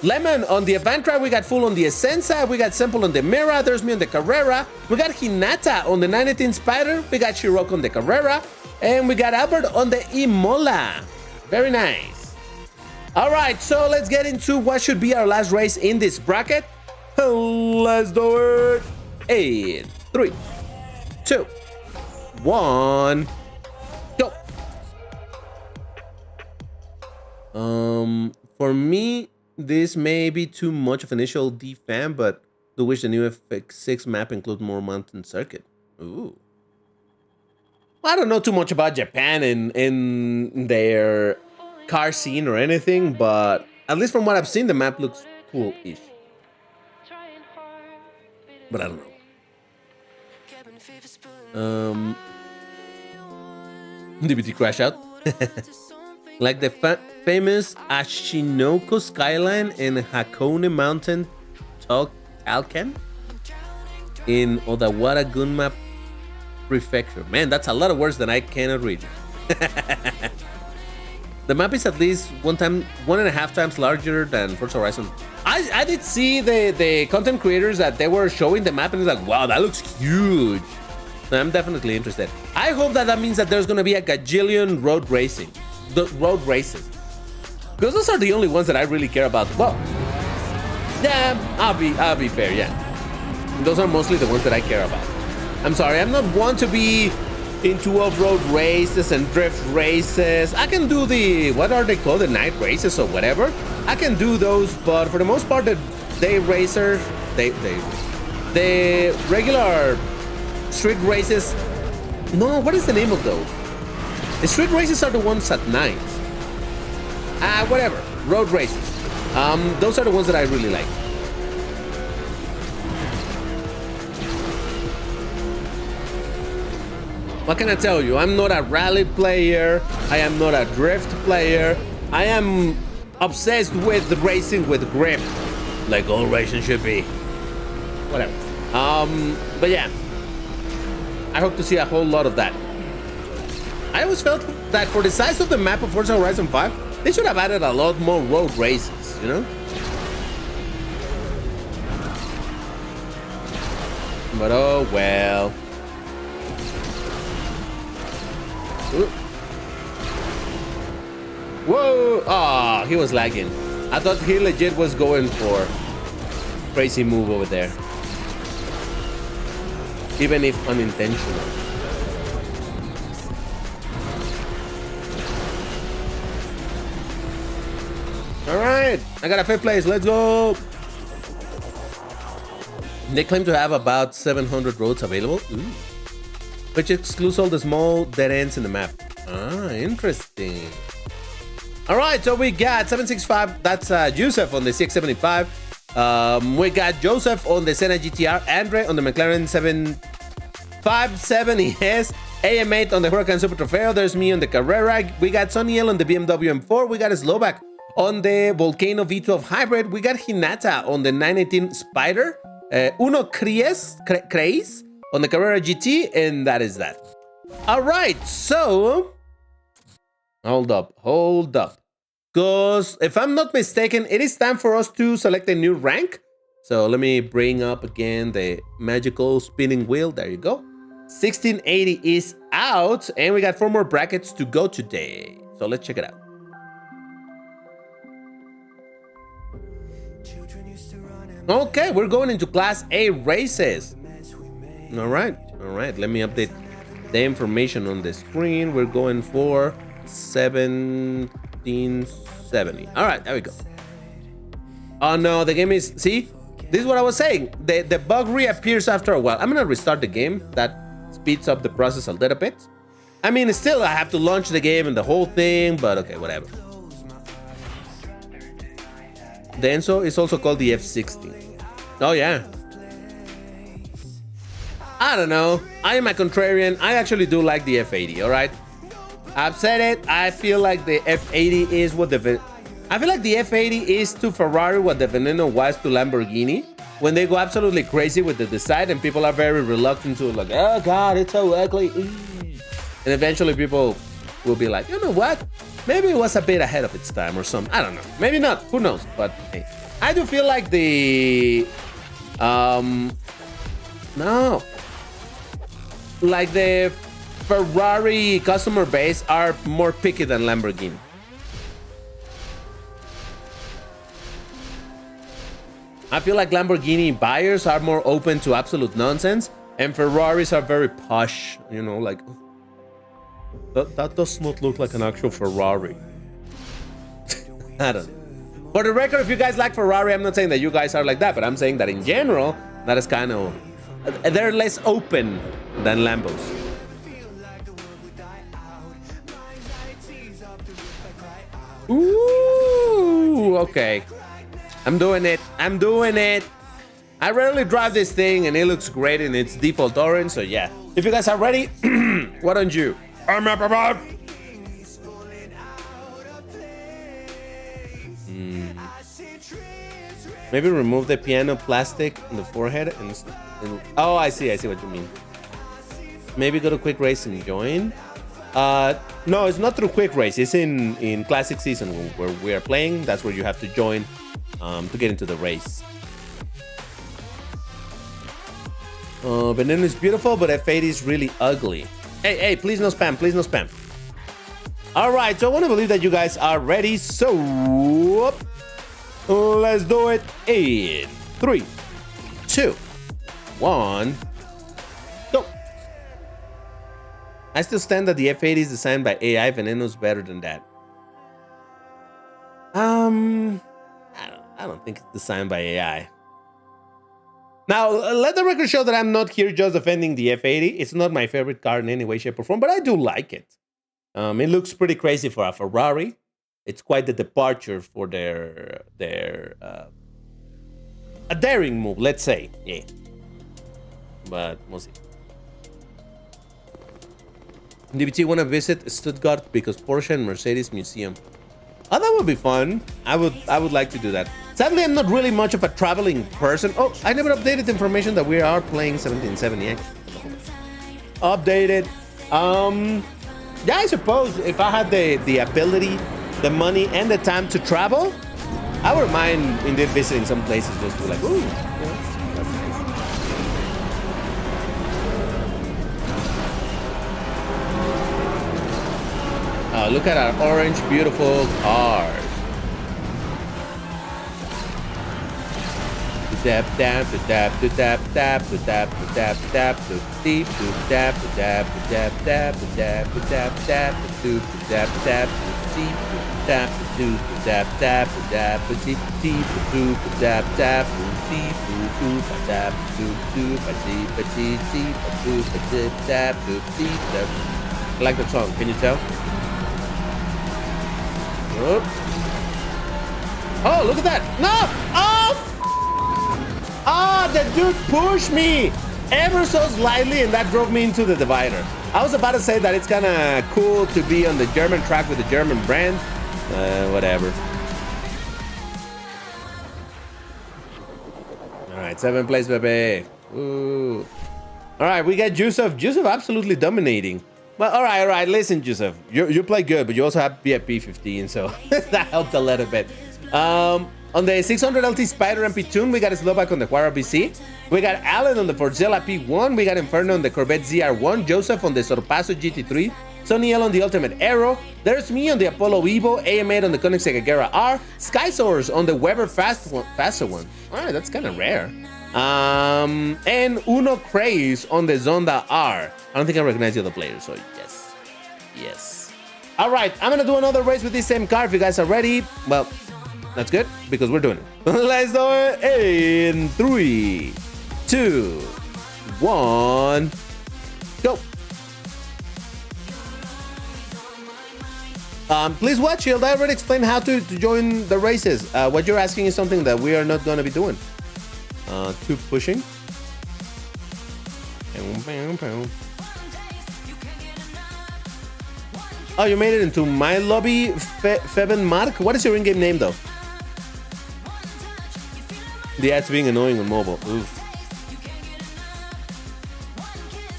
Lemon on the Avantra. We got Full on the Essenza. We got Simple on the Mira. There's me on the Carrera. We got Hinata on the 918 Spider. We got Shirok on the Carrera. And we got Albert on the Imola. Very nice. All right, so let's get into what should be our last race in this bracket. Let's do it. 3, 2, 1, go. For me, this may be too much of an initial D fan, but do wish the new FX6 map include more mountain circuit. Ooh. I don't know too much about Japan and their car scene or anything, but at least from what I've seen, the map looks cool-ish. But I don't know. DBT crash out. Like the famous Ashinoko skyline and Hakone Mountain Talcan in Odawara Gunma Prefecture. Man, that's a lot of words that I cannot read. The map is at least 1.5 times larger than Forza Horizon. I did see the content creators that they were showing the map and it's like, wow, that looks huge. I'm definitely interested. I hope that means that there's gonna be a gajillion road races. Because those are the only ones that I really care about. Well, yeah, I'll be fair, yeah. Those are mostly the ones that I care about. I'm sorry, I'm not one to be into off-road races and drift races. I can do the, what are they called, the night races or whatever. I can do those, but for the most part, the day racer, the regular street races. No, what is the name of those? The street races are the ones at night. Whatever, road races. Those are the ones that I really like. What can I tell you? I'm not a rally player. I am not a drift player. I am obsessed with racing with grip, like all racing should be. Whatever. But yeah, I hope to see a whole lot of that. I always felt that for the size of the map of Forza Horizon 5, they should have added a lot more road races, you know? But oh well. Ooh. Whoa! Ah, he was lagging. I thought he legit was going for crazy move over there, even if unintentional. All right, I got a fifth place. Let's go. They claim to have about 700 roads available. Ooh. Which excludes all the small dead ends in the map. Ah, interesting. All right, so we got 765. That's Joseph on the CX-75. We got Joseph on the Senna GTR, Andre on the McLaren 757ES, AM8 on the Huracan Super Trofeo. There's me on the Carrera. We got Sonny L on the BMW M4. We got Slovak on the Volcano V12 Hybrid. We got Hinata on the 918 Spider. Uno Cres on the Carrera GT, and that is that. All right, so hold up, because if I'm not mistaken, it is time for us to select a new rank. So let me bring up again the magical spinning wheel. There you go. 1680 is out, and we got 4 more brackets to go today. So let's check it out. Okay, we're going into Class A races. All right. Let me update the information on the screen. We're going for 1770. All right, there we go. Oh no, the game is, see, this is what I was saying. The bug reappears after a while. I'm gonna restart the game. That speeds up the process a little bit. I mean, still, I have to launch the game and the whole thing, but okay, whatever. The Enzo is also called the F60. Oh yeah. I don't know. I am a contrarian. I actually do like the F80, all right? I've said it. I feel like the F80 is what I feel like the F80 is to Ferrari what the Veneno was to Lamborghini. When they go absolutely crazy with the design and people are very reluctant to like, oh God, it's so ugly. And eventually people will be like, you know what? Maybe it was a bit ahead of its time or something. I don't know. Maybe not. Who knows? But hey, I do feel like the... No. Like the Ferrari customer base are more picky than Lamborghini. I feel like Lamborghini buyers are more open to absolute nonsense, and Ferraris are very posh, you know, like that does not look like an actual Ferrari. I don't know. For the record, if you guys like Ferrari, I'm not saying that you guys are like that, but I'm saying that in general, that is kind of, they're less open than Lambos. Ooh, okay. I'm doing it. I rarely drive this thing and it looks great in its default orange, so yeah. If you guys are ready, why don't you? Maybe remove the piano plastic in the forehead and oh, I see what you mean. Maybe go to quick race and join. No, it's not through quick race. It's in classic season where we are playing. That's where you have to join to get into the race. Veneno is beautiful, but F8 is really ugly. Hey, please no spam, please no spam. All right, so I want to believe that you guys are ready. So let's do it in 3, 2, 1, go. I still stand that the F8 is designed by AI. Veneno's better than that. I don't think it's designed by AI. Now, let the record show that I'm not here just defending the F80. It's not my favorite car in any way, shape, or form, but I do like it. It looks pretty crazy for a Ferrari. It's quite the departure for their a daring move, let's say. Yeah. But we'll see. DBT want to visit Stuttgart because Porsche and Mercedes Museum. Oh, that would be fun. I would like to do that. Sadly, I'm not really much of a traveling person. Oh, I never updated the information that we are playing 1770. Updated. Yeah, I suppose if I had the ability, the money, and the time to travel, I wouldn't mind indeed visiting some places just to be like, ooh, yeah, that's nice. Oh, look at our orange, beautiful cars. Dab dab dab dab dab dab dab dab deep dab dab dab dab dab dab dab dab dab deep dab dab dab dab deep dab dab deep dab dab. I like that song. Can you tell? Oh, look at that! No! Oh! Ah, the dude pushed me ever so slightly, and that drove me into the divider. I was about to say that it's kind of cool to be on the German track with the German brand. Whatever. All right, 7th place, baby. Ooh. All right, we got Yusuf. Yusuf absolutely dominating. Well, all right. Listen, Yusuf, you play good, but you also have BIP 15, so that helped a little bit. On the 600 LT Spider MP2, we got Slovak on the Huara BC. We got Alan on the Forzella P1. We got Inferno on the Corvette ZR1. Joseph on the Sorpaso GT3. Sonny L on the Ultimate Aero. There's me on the Apollo Evo. AM8 on the Koenigsegg Agera R. Skysource on the Weber Faster one. All right, that's kind of rare. And Uno Craze on the Zonda R. I don't think I recognize the other players, so yes. All right, I'm gonna do another race with this same car if you guys are ready. Well, that's good because we're doing it. Let's do it in 3, 2, 1, go. Please watch, Shield. I already explained how to join the races. What you're asking is something that we are not going to be doing. Tube pushing. Oh, you made it into my lobby, Feben Mark. What is your in-game name, though? The ads being annoying on mobile. Oof.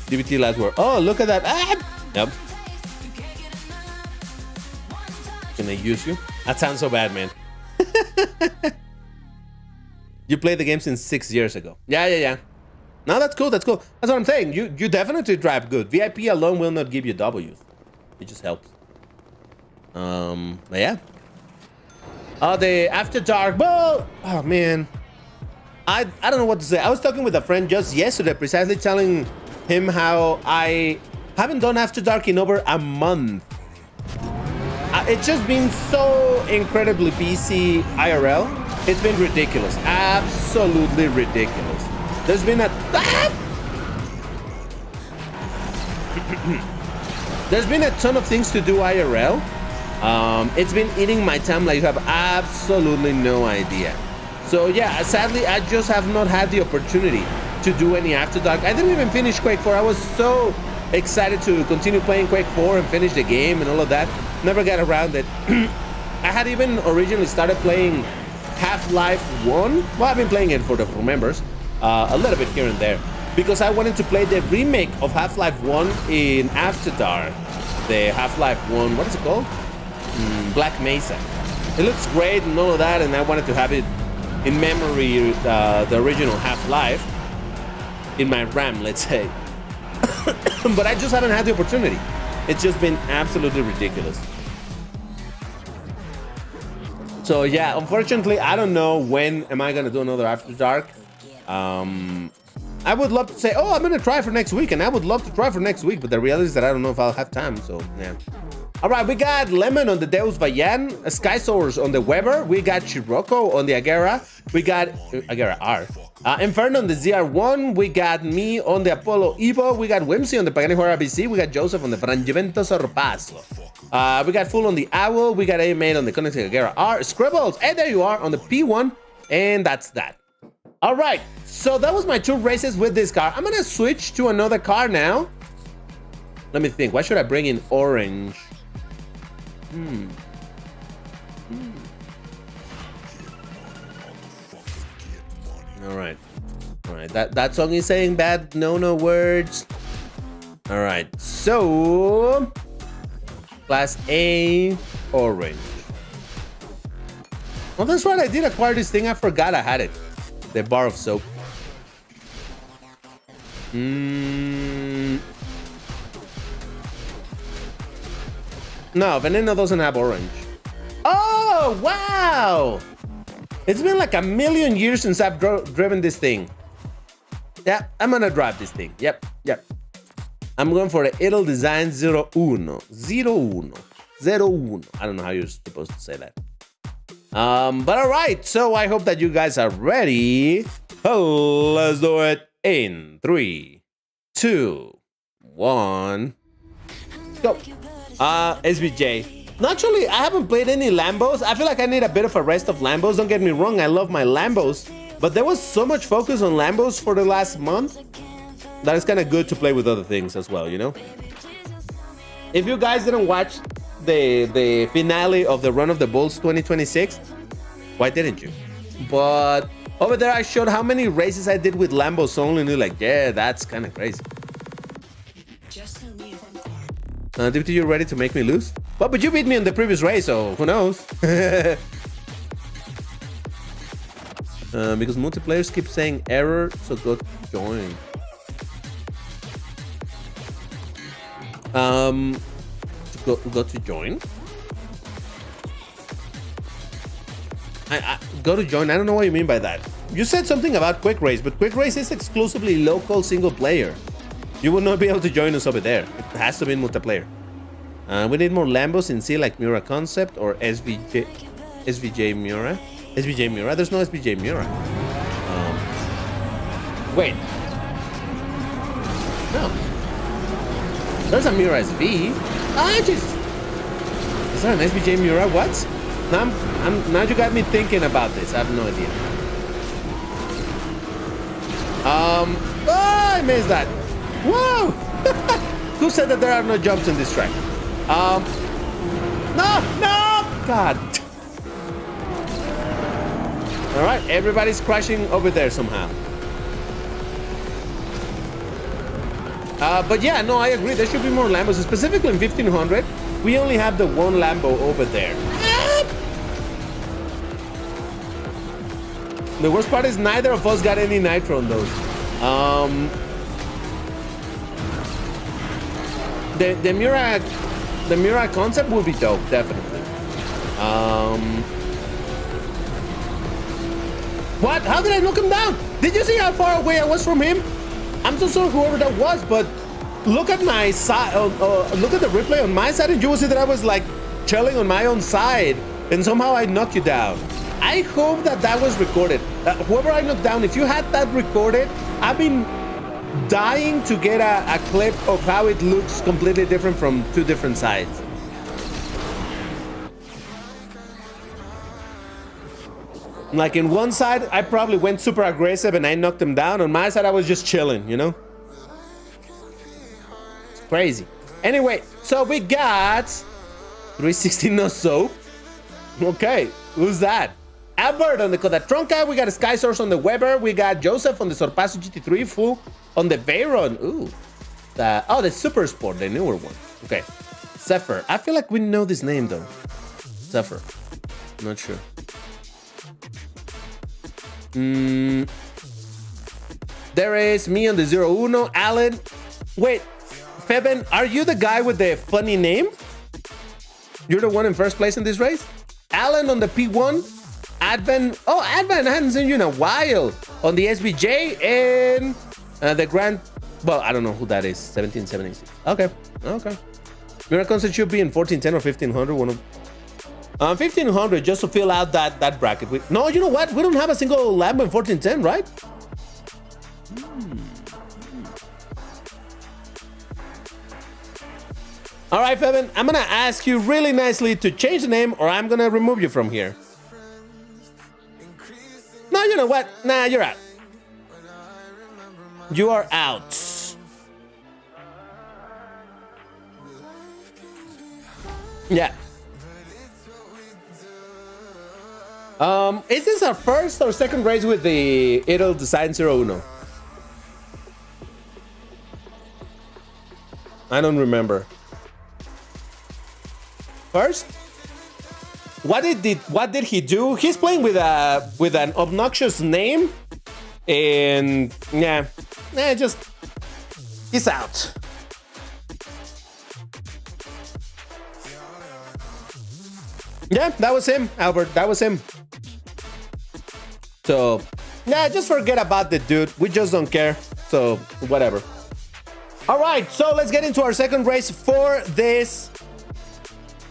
DBT last word. Oh, look at that ad. Yep. Can I use you? That sounds so bad, man. You played the game since 6 years ago. Yeah. No, that's cool. That's what I'm saying. You definitely drive good. VIP alone will not give you W's. It just helps. But yeah. The After Dark. Well, oh man. I don't know what to say. I was talking with a friend just yesterday, precisely telling him how I haven't done After Dark in over a month. It's just been so incredibly busy IRL. It's been ridiculous. Absolutely ridiculous. There's been a... There's been a ton of things to do IRL. It's been eating my time like you have absolutely no idea. So yeah, sadly, I just have not had the opportunity to do any After Dark. I didn't even finish Quake 4. I was so excited to continue playing Quake 4 and finish the game and all of that. Never got around it. I had even originally started playing Half-Life 1. Well, I've been playing it for the members, a little bit here and there, because I wanted to play the remake of Half-Life 1 in After Dark. the Half-Life 1, what is it called? Black Mesa. It looks great and all of that, and I wanted to have it in memory, the original Half-Life, in my RAM, let's say. But I just haven't had the opportunity. It's just been absolutely ridiculous. So yeah, unfortunately, I don't know when am I gonna do another After Dark. I would love to say, oh, I'm gonna try for next week, and I would love to try for next week, but the reality is that I don't know if I'll have time, so yeah. All right, we got Lemon on the Deus Vayan, Sky Source on the Weber, we got Chirocco on the Agera, we got Agera R, Inferno on the ZR1, we got me on the Apollo Evo, we got Whimsy on the Pagani Horror RBC, we got Joseph on the Frangivento Sorpasso, we got Full on the Owl, we got A-Made on the Connected Agera R, Scribbles, and there you are on the P1, and that's that. All right, so that was my 2 races with this car. I'm gonna switch to another car now. Let me think, why should I bring in orange? All right, that song is saying bad no words. All right, so Class A, orange. Oh, that's right, I did acquire this thing, I forgot I had it. The bar of soap. No, Veneno doesn't have orange. Oh, wow! It's been like a million years since I've driven this thing. Yeah, I'm gonna drive this thing. Yep. I'm going for the Idle Design 01. I don't know how you're supposed to say that. But all right, so I hope that you guys are ready. Let's do it in 3, 2, 1, go. SBJ. Naturally, I haven't played any Lambos. I feel like I need a bit of a rest of Lambos. Don't get me wrong, I love my Lambos, but there was so much focus on Lambos for the last month that it's kind of good to play with other things as well, you know? If you guys didn't watch the finale of the Run of the Bulls 2026, why didn't you? But over there I showed how many races I did with Lambos only, and you're like, yeah, that's kind of crazy. Deputy, you ready to make me lose? Well, but you beat me in the previous race, so who knows? Because multiplayers keep saying error, so go join. Go to join? I go to join? I don't know what you mean by that. You said something about Quick Race, but Quick Race is exclusively local single player. You will not be able to join us over there. It has to be in multiplayer. We need more Lambos in C, like Mura Concept or SVJ Mura. SVJ Mura? There's no SVJ Mura. Wait. No. There's a Mura SV. Is there an SVJ Mura? What? Now you got me thinking about this. I have no idea. Oh, I missed that. Whoa! Who said that there are no jumps in this track? No! God. All right, everybody's crashing over there somehow. But yeah, no, I agree. There should be more Lambos, specifically in 1500. We only have the one Lambo over there. The worst part is neither of us got any nitro on those. The Mura concept will be dope, definitely. What? How did I knock him down? Did you see how far away I was from him? I'm so sorry, whoever that was, but look at my side. Look at the replay on my side, and you will see that I was like chilling on my own side, and somehow I knocked you down. I hope that that was recorded. Whoever I knocked down, if you had that recorded, I've been dying to get a clip of how it looks completely different from two different sides. Like in one side, I probably went super aggressive and I knocked him down. On my side, I was just chilling, you know? It's crazy. Anyway, so we got 360 no soap. Okay, who's that? Albert on the Kodatronka. We got a Sky Source on the Weber. We got Joseph on the Sorpasso GT3. Full on the Veyron. Ooh. The Super Sport, the newer one. Okay. Zephyr. I feel like we know this name though. Zephyr. Not sure. There is me on the 0-1. Alan. Wait, Feben, are you the guy with the funny name? You're the one in first place in this race? Alan on the P1. Advent. Oh, Advent, I hadn't seen you in a while. On the SBJ and the Grand. Well, I don't know who that is. 1776. Okay. Miracons should be in 1410 or 1500. One of 1500 just to fill out that bracket. No, you know what? We don't have a single Lambo in 1410, right? All right, Feben, I'm gonna ask you really nicely to change the name or I'm gonna remove you from here. No, you know what? Nah, you're out. You are out. Yeah. Is this our first or second race with the Idle Design 0-1? I don't remember. First? What did he do? He's playing with an obnoxious name, and just he's out. Yeah, that was him, Albert. That was him. So, just forget about the dude. We just don't care. So, whatever. All right, so let's get into our second race for this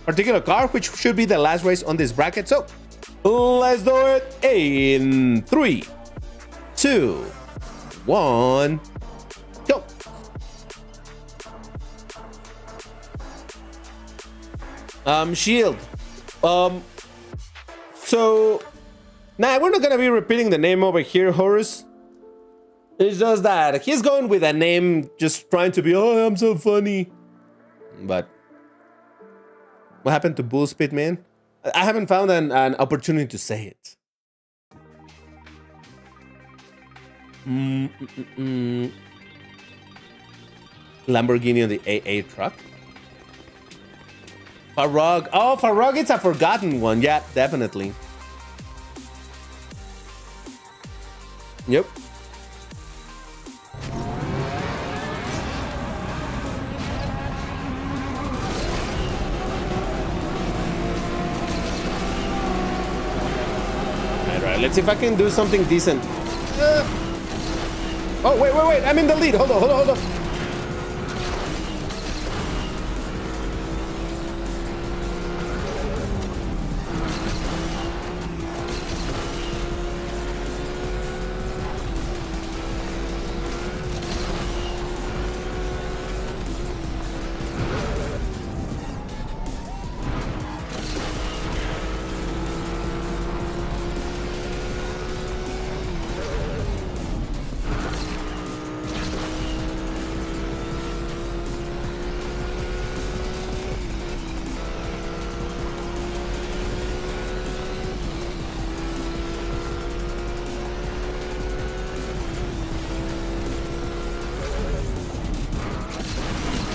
particular car, which should be the last race on this bracket. So, let's do it in 3, 2, 1, go. Shield. So, we're not gonna be repeating the name over here, Horus. It's just that he's going with a name, just trying to be, oh, I'm so funny. But what happened to Bull Spit, man? I haven't found an opportunity to say it. Lamborghini on the AA truck. Farog. Oh, Farog, it's a forgotten one. Yeah, definitely. Yep. Alright, let's see if I can do something decent. Oh, wait. I'm in the lead. Hold on.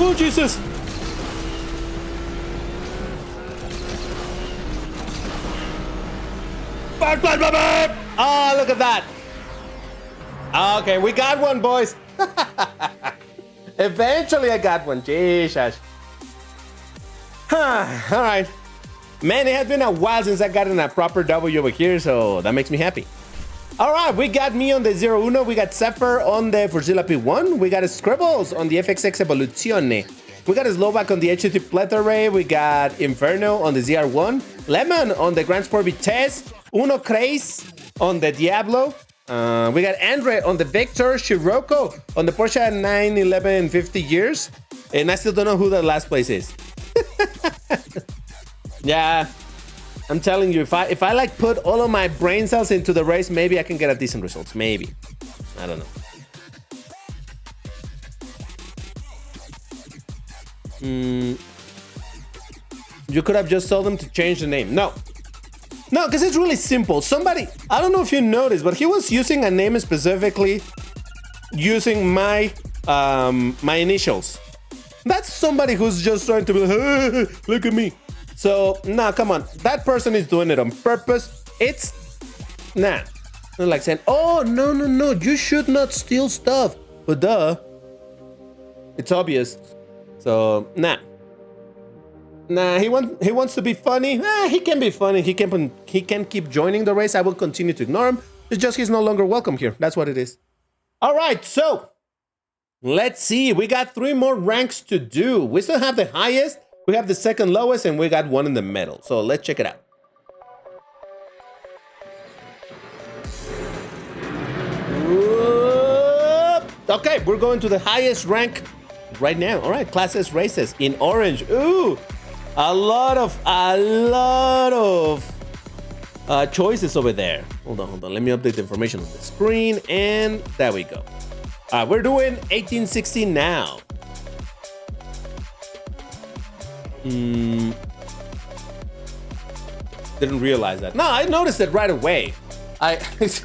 Oh, Jesus! Oh, look at that! Okay, we got one, boys. Eventually, I got one. Jesus. All right. Man, it has been a while since I got in a proper W over here, so that makes me happy. All right, we got me on the 0-1. We got Zephyr on the Furzilla P1. We got Scribbles on the FXX Evoluzione. We got Slovak on the HTT Plethora. We got Inferno on the ZR1. Lemon on the Grand Sport Vitesse. Uno Craze on the Diablo. We got Andre on the Victor. Scirocco on the Porsche 911 50 years. And I still don't know who the last place is. Yeah. I'm telling you, if I like put all of my brain cells into the race, maybe I can get a decent results. Maybe. I don't know. You could have just told them to change the name. No, because it's really simple. Somebody, I don't know if you noticed, but he was using a name specifically using my my initials. That's somebody who's just trying to be like, hey, look at me. So, nah, come on. That person is doing it on purpose. It's, nah. They're like saying, oh, no, you should not steal stuff. But duh. It's obvious. So, nah. Nah, he wants to be funny. He can be funny. He can keep joining the race. I will continue to ignore him. It's just he's no longer welcome here. That's what it is. All right, so let's see. We got 3 more ranks to do. We still have the highest, we have the second lowest, and we got one in the middle. So let's check it out. Okay, we're going to the highest rank right now. All right, classes races in orange. Ooh, a lot of choices over there. Hold on. Let me update the information on the screen, and there we go. We're doing 1816 now. Didn't realize that. No, I noticed it right away. That's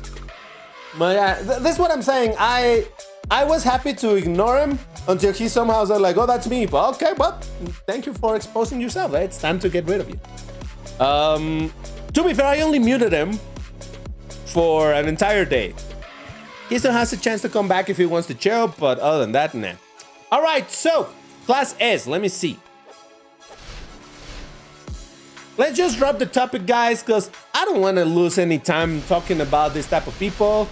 what I'm saying. I was happy to ignore him until he somehow said like, oh, that's me. But okay, well, thank you for exposing yourself. It's time to get rid of you. To be fair, I only muted him for an entire day. He still has a chance to come back if he wants to chill, but other than that, nah. All right, so class S, let me see. Let's just drop the topic, guys, because I don't want to lose any time talking about this type of people.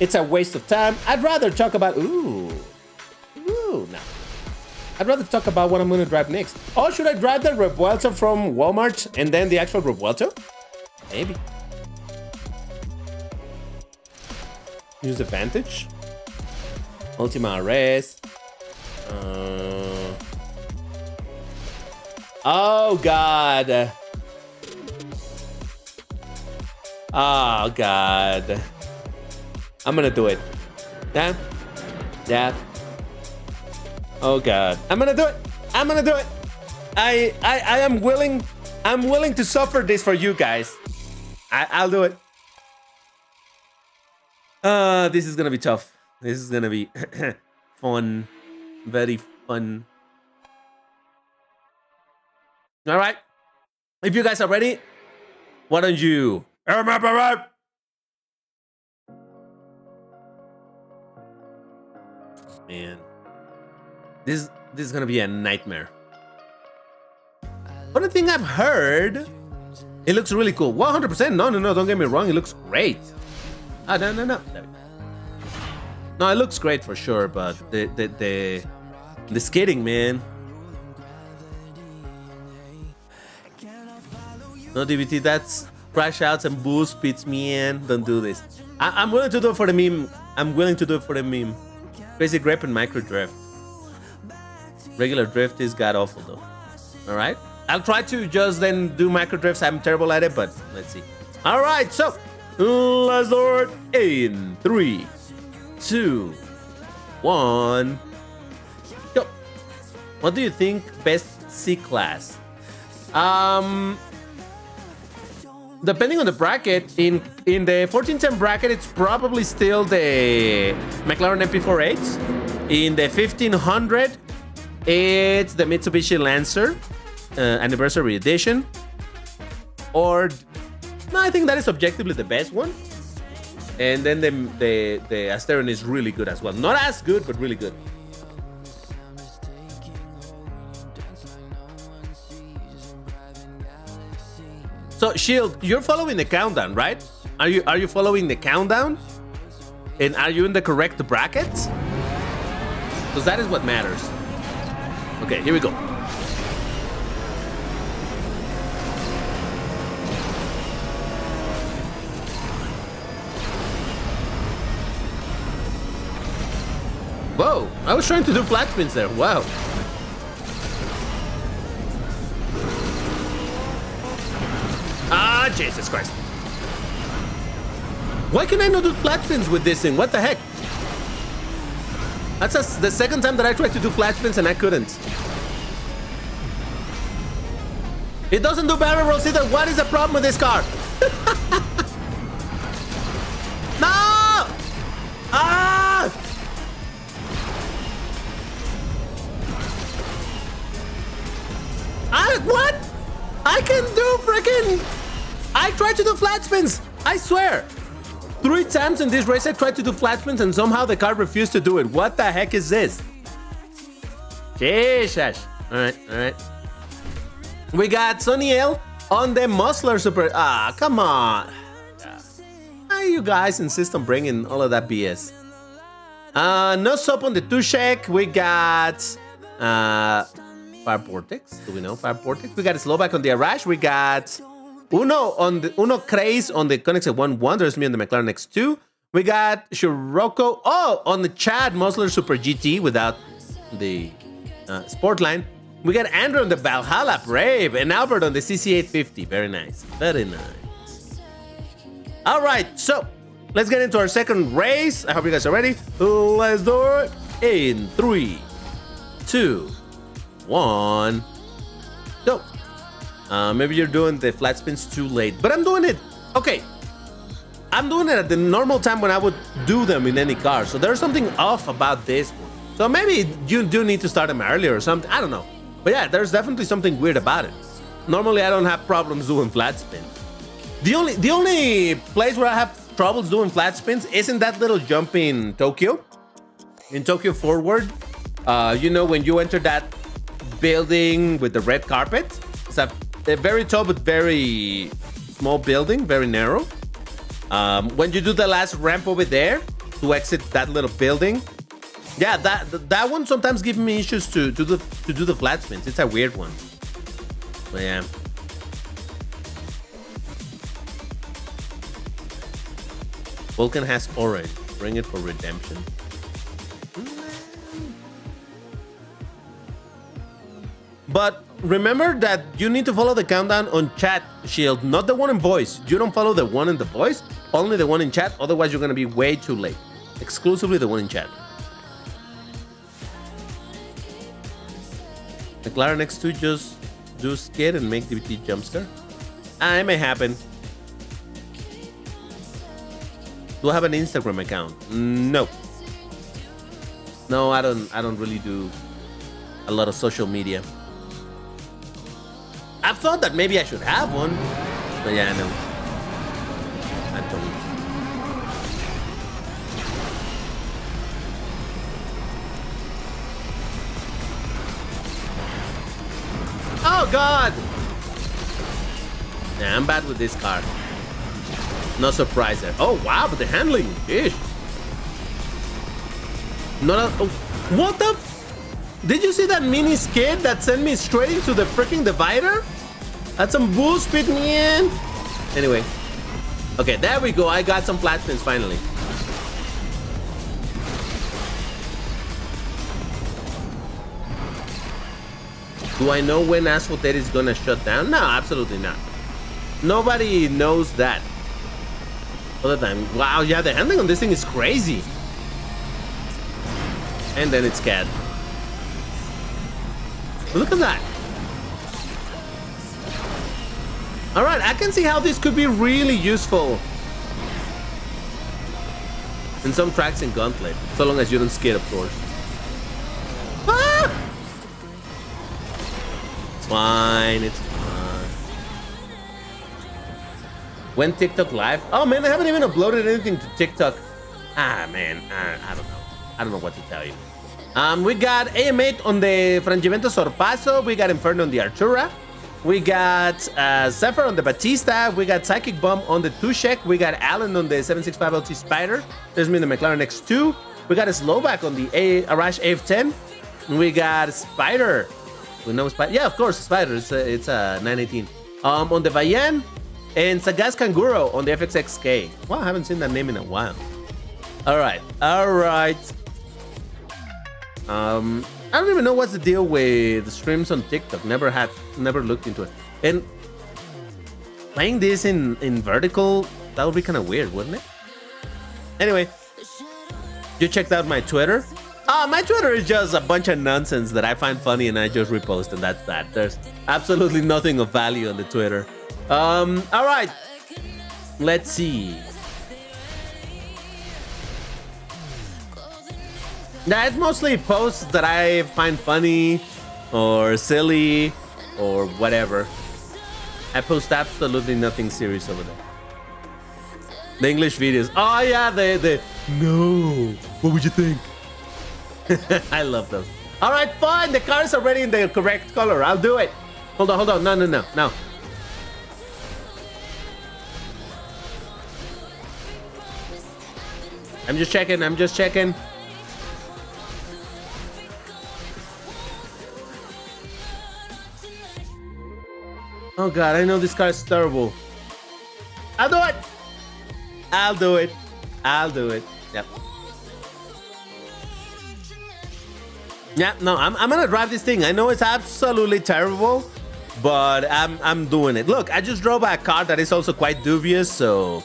It's a waste of time. I'd rather talk about, no. I'd rather talk about what I'm going to drive next. Oh, should I drive the Revuelto from Walmart and then the actual Revuelto? Maybe. Use the Vantage. Ultima Res. Oh, God. Oh, God. I'm gonna do it. Yeah. Oh, God. I'm gonna do it. I am willing. I'm willing to suffer this for you guys. I'll do it. This is gonna be tough. This is gonna be fun. Very fun. All right. If you guys are ready, why don't you... Man. This is gonna be a nightmare. One thing I've heard, it looks really cool. 100%. No, don't get me wrong. It looks great. Ah, no. No, it looks great for sure, but the skating, man. No, DBT, that's crash outs and boost speeds me in. Don't do this. I'm willing to do it for the meme. Crazy grip and micro drift. Regular drift is god awful though. All right. I'll try to just then do micro drifts. I'm terrible at it, but let's see. All right, so let's do it in 3, 2, 1. Go. What do you think best C class? Depending on the bracket, in the 1410 bracket, it's probably still the McLaren MP48. In the 1500, it's the Mitsubishi Lancer Anniversary Edition. Or, no, I think that is objectively the best one. And then the Asterion is really good as well. Not as good, but really good. So Shield, you're following the countdown, right? Are you following the countdown? And are you in the correct bracket? Because that is what matters. Okay, here we go. Whoa, I was trying to do flat spins there. Wow. Ah, Jesus Christ. Why can I not do flat spins with this thing? What the heck? That's the second time that I tried to do flat spins and I couldn't. It doesn't do barrel rolls either. What is the problem with this car? No! Ah! I tried to do flat spins. I swear. 3 times in this race I tried to do flat spins and somehow the car refused to do it. What the heck is this? Sheesh. Alright. We got Sonny L on the Muscler Super. Ah, come on. Why you guys insist on bringing all of that BS? No soap on the Tushek. We got Fire Vortex. Do we know Fire Vortex? We got Slovak on the Arash. We got Uno Craze on the Koenigsegg 1-1. There's me on the McLaren X2. We got Shiroko on the Chad Muscler Super GT without the Sport line. We got Andrew on the Valhalla Brave and Albert on the CC850. Very nice. Very nice. All right, so let's get into our second race. I hope you guys are ready. Let's do it in 3, 2, 1, go. Maybe you're doing the flat spins too late, but I'm doing it. Okay. I'm doing it at the normal time when I would do them in any car. So there's something off about this one. So maybe you do need to start them earlier or something. I don't know. But yeah, there's definitely something weird about it. Normally, I don't have problems doing flat spins. The only place where I have troubles doing flat spins isn't that little jump in Tokyo. In Tokyo Forward, you know, when you enter that building with the red carpet, it's a very tall but very small building, very narrow. When you do the last ramp over there to exit that little building, yeah, that one sometimes gives me issues to do the flat spins. It's a weird one. But yeah. Vulcan has orange. Bring it for redemption. But remember that you need to follow the countdown on chat, Shield, not the one in voice. You don't follow the one in the voice, only the one in chat. Otherwise, you're going to be way too late. Exclusively the one in chat. McLaren X2 just do skid and make DBT jumpscare. It may happen. Do I have an Instagram account? No. No, I don't really do a lot of social media. I've thought that maybe I should have one, but yeah, no. I don't. Oh God! Yeah, I'm bad with this car. No surprise there. Oh wow, but the handling, ish. Not a, oh, what the? Did you see that mini skid that sent me straight into the freaking divider? That's some bullshit, man. Anyway, okay, there we go. I got some flat spins finally. Do I know when Asphalt is gonna shut down? No, absolutely not. Nobody knows that. Other than, wow, yeah, the handling on this thing is crazy. And then it's CAD. Look at that. All right, I can see how this could be really useful in some tracks in Gauntlet, so long as you don't skid, of course. Ah! It's fine, it's fine. When TikTok live? Oh man, I haven't even uploaded anything to TikTok. Ah man, I don't know. I don't know what to tell you. We got AM8 on the Frangivento Sorpasso. We got Inferno on the Artura. We got Zephyr on the Batista. We got Psychic Bomb on the Tushek. We got Alan on the 765 LT Spider. There's me in the McLaren X2. We got a Slovak on the Arash AF10. We got Spider. We know Spider. Yeah, of course, Spider. It's a 918. On the Vayan. And Sagaz Kanguro on the FXXK. Wow, I haven't seen that name in a while. All right. I don't even know what's the deal with streams on TikTok. Never looked into it. And playing this in vertical, that would be kind of weird, wouldn't it? Anyway, you checked out my Twitter. My Twitter is just a bunch of nonsense that I find funny and I just repost, and that's that. There's absolutely nothing of value on the Twitter. All right, let's see. Yeah, it's mostly posts that I find funny or silly or whatever. I post absolutely nothing serious over there. The English videos. Oh yeah, the no. What would you think? I love those. All right, fine. The car is already in the correct color. I'll do it. Hold on, hold on. No. I'm just checking. Oh god, I know this car is terrible. I'll do it. Yep. Yeah, no, I'm gonna drive this thing. I know it's absolutely terrible, but I'm doing it. Look, I just drove a car that is also quite dubious, so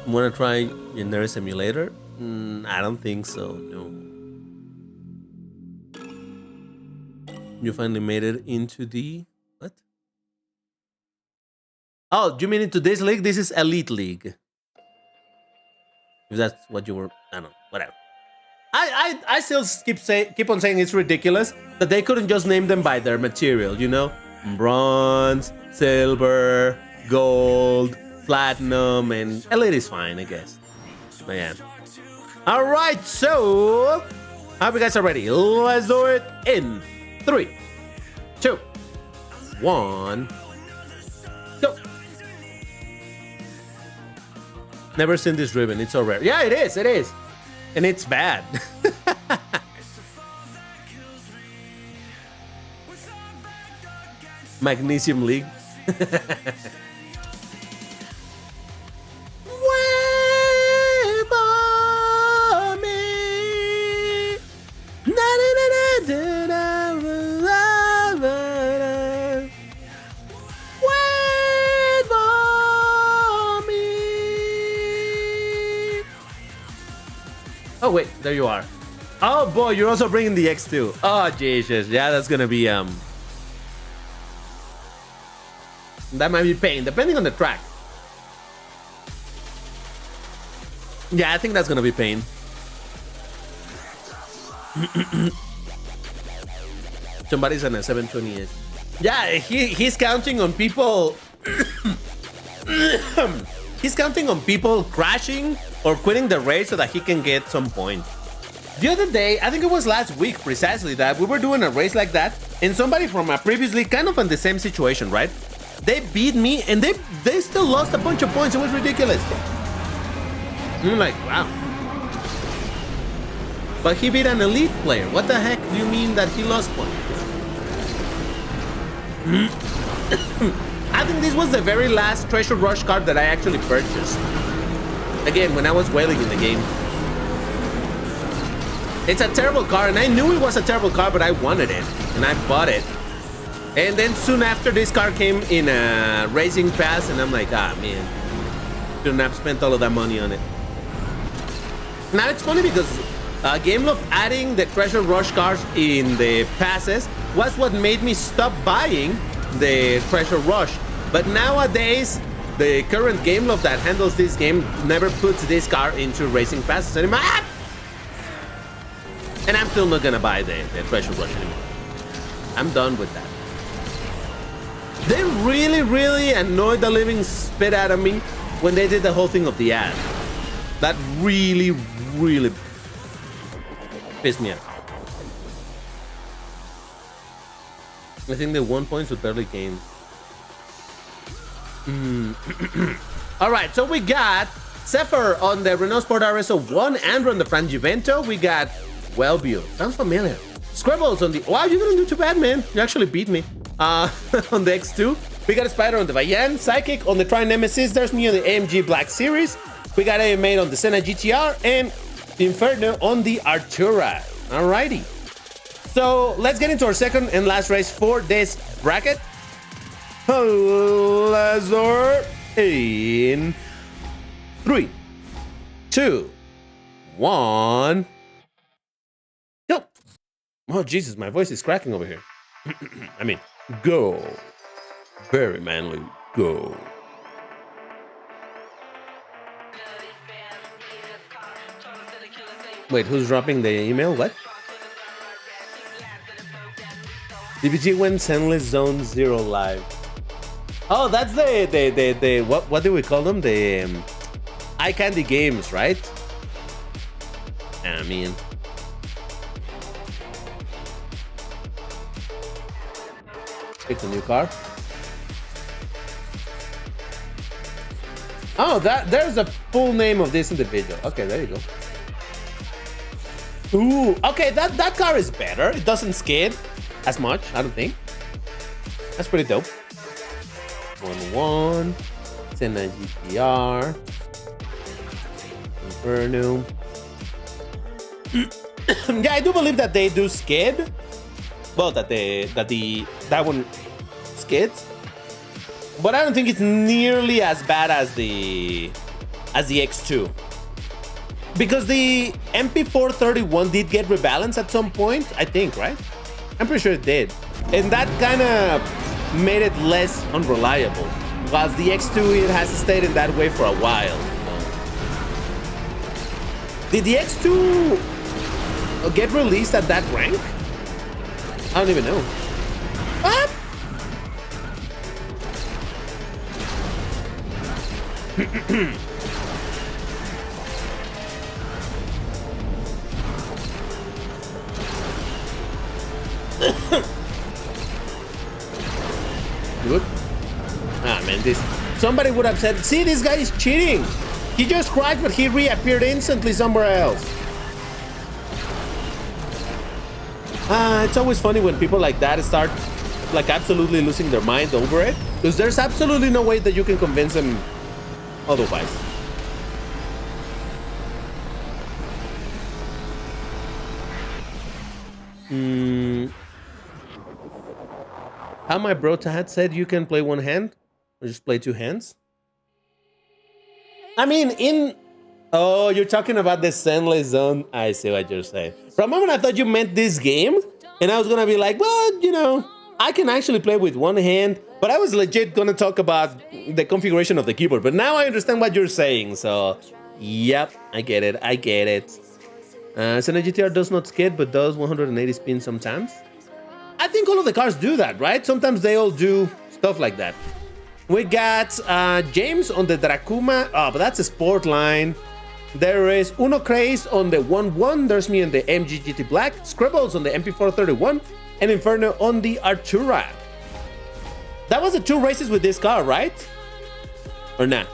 wanna try Yandere Simulator? I don't think so, no. You finally made it into the what? Oh, you mean into this league? This is Elite League. If that's what you were, I don't know, whatever. I still keep on saying it's ridiculous that they couldn't just name them by their material, you know? Bronze, silver, gold, platinum, and elite is fine, I guess. But yeah. All right, so I hope you guys are ready. Let's do it in 3, 2, 1, go. Never seen this ribbon. It's so rare. Yeah, it is. And it's bad. Magnesium League. Oh wait, there you are. Oh boy, you're also bringing the X2. Oh Jesus, yeah, that's gonna be that might be pain, depending on the track. Yeah, I think that's gonna be pain. Somebody's on a 728. Yeah, he's counting on people. He's counting on people crashing or quitting the race so that he can get some point. The other day, I think it was last week precisely, that we were doing a race like that, and somebody from a previously kind of in the same situation, right? They beat me and they still lost a bunch of points. It was ridiculous. I'm like, wow. But he beat an elite player. What the heck do you mean that he lost points? I think this was the very last Treasure Rush card that I actually purchased. Again, when I was wailing in the game. It's a terrible car, and I knew it was a terrible car, but I wanted it, and I bought it. And then soon after, this car came in a racing pass, and I'm like, ah, man. Shouldn't have spent all of that money on it. Now, it's funny because Gameloft adding the Treasure Rush cars in the passes was what made me stop buying the Treasure Rush. But nowadays, the current Gameloft that handles this game never puts this car into racing passes anymore. Ah! And I'm still not gonna buy the Treasure Rush anymore. I'm done with that. They really annoyed the living spit out of me when they did the whole thing of the ad. That really pissed me off. I think they won points with barely gained. All right, so we got Zephyr on the Renault Sport RSO 1, Andrew on the Frangivento. We got Wellview. Sounds familiar. Scribbles on the... Wow, you didn't do too bad, man. You actually beat me. On the X2. We got a Spider on the Vayan. Psychic on the Tri-Nemesis. There's me on the AMG Black Series. We got AMA on the Senna GTR. And Inferno on the Artura. Alrighty. So let's get into our second and last race for this bracket. Lazor in 3, 2, 1, go. Oh Jesus, my voice is cracking over here. I mean, go. Very manly, go. Wait, who's dropping the email? What? DBG when Endless Zone Zero live. Oh, that's the what do we call them? The eye candy games, right? I mean, pick the new car. Oh, there's a full name of this individual. Okay, there you go. Ooh, okay, that car is better. It doesn't skid as much, I don't think. That's pretty dope. 1-1, Senna GTR, Inferno. Yeah, I do believe that they do skid. Well, that one skids. But I don't think it's nearly as bad as the X2. Because the MP431 did get rebalanced at some point, I think, right? I'm pretty sure it did. And that kind of made it less unreliable. Whilst the X2, it has stayed in that way for a while. Did the X2 get released at that rank? I don't even know. What? Good. Ah man, somebody would have said, see, this guy is cheating. He just crashed, but he reappeared instantly somewhere else. It's always funny when people like that start like absolutely losing their mind over it, because there's absolutely no way that you can convince them otherwise. How my bro Tad said you can play one hand or just play two hands. I mean, oh, you're talking about the Endless Zone. I see what you're saying. For a moment, I thought you meant this game, and I was gonna be like, well, you know, I can actually play with one hand, but I was legit gonna talk about the configuration of the keyboard. But now I understand what you're saying, so yep, I get it. Senna GTR does not skid, but does 180 spins sometimes. I think all of the cars do that, right? Sometimes they all do stuff like that. We got James on the Dracuma. Oh, but that's a sport line. There is Uno Craze on the 1-1. There's me on the MG GT Black. Scribbles on the MP431. And Inferno on the Artura. That was the 2 races with this car, right? Or not?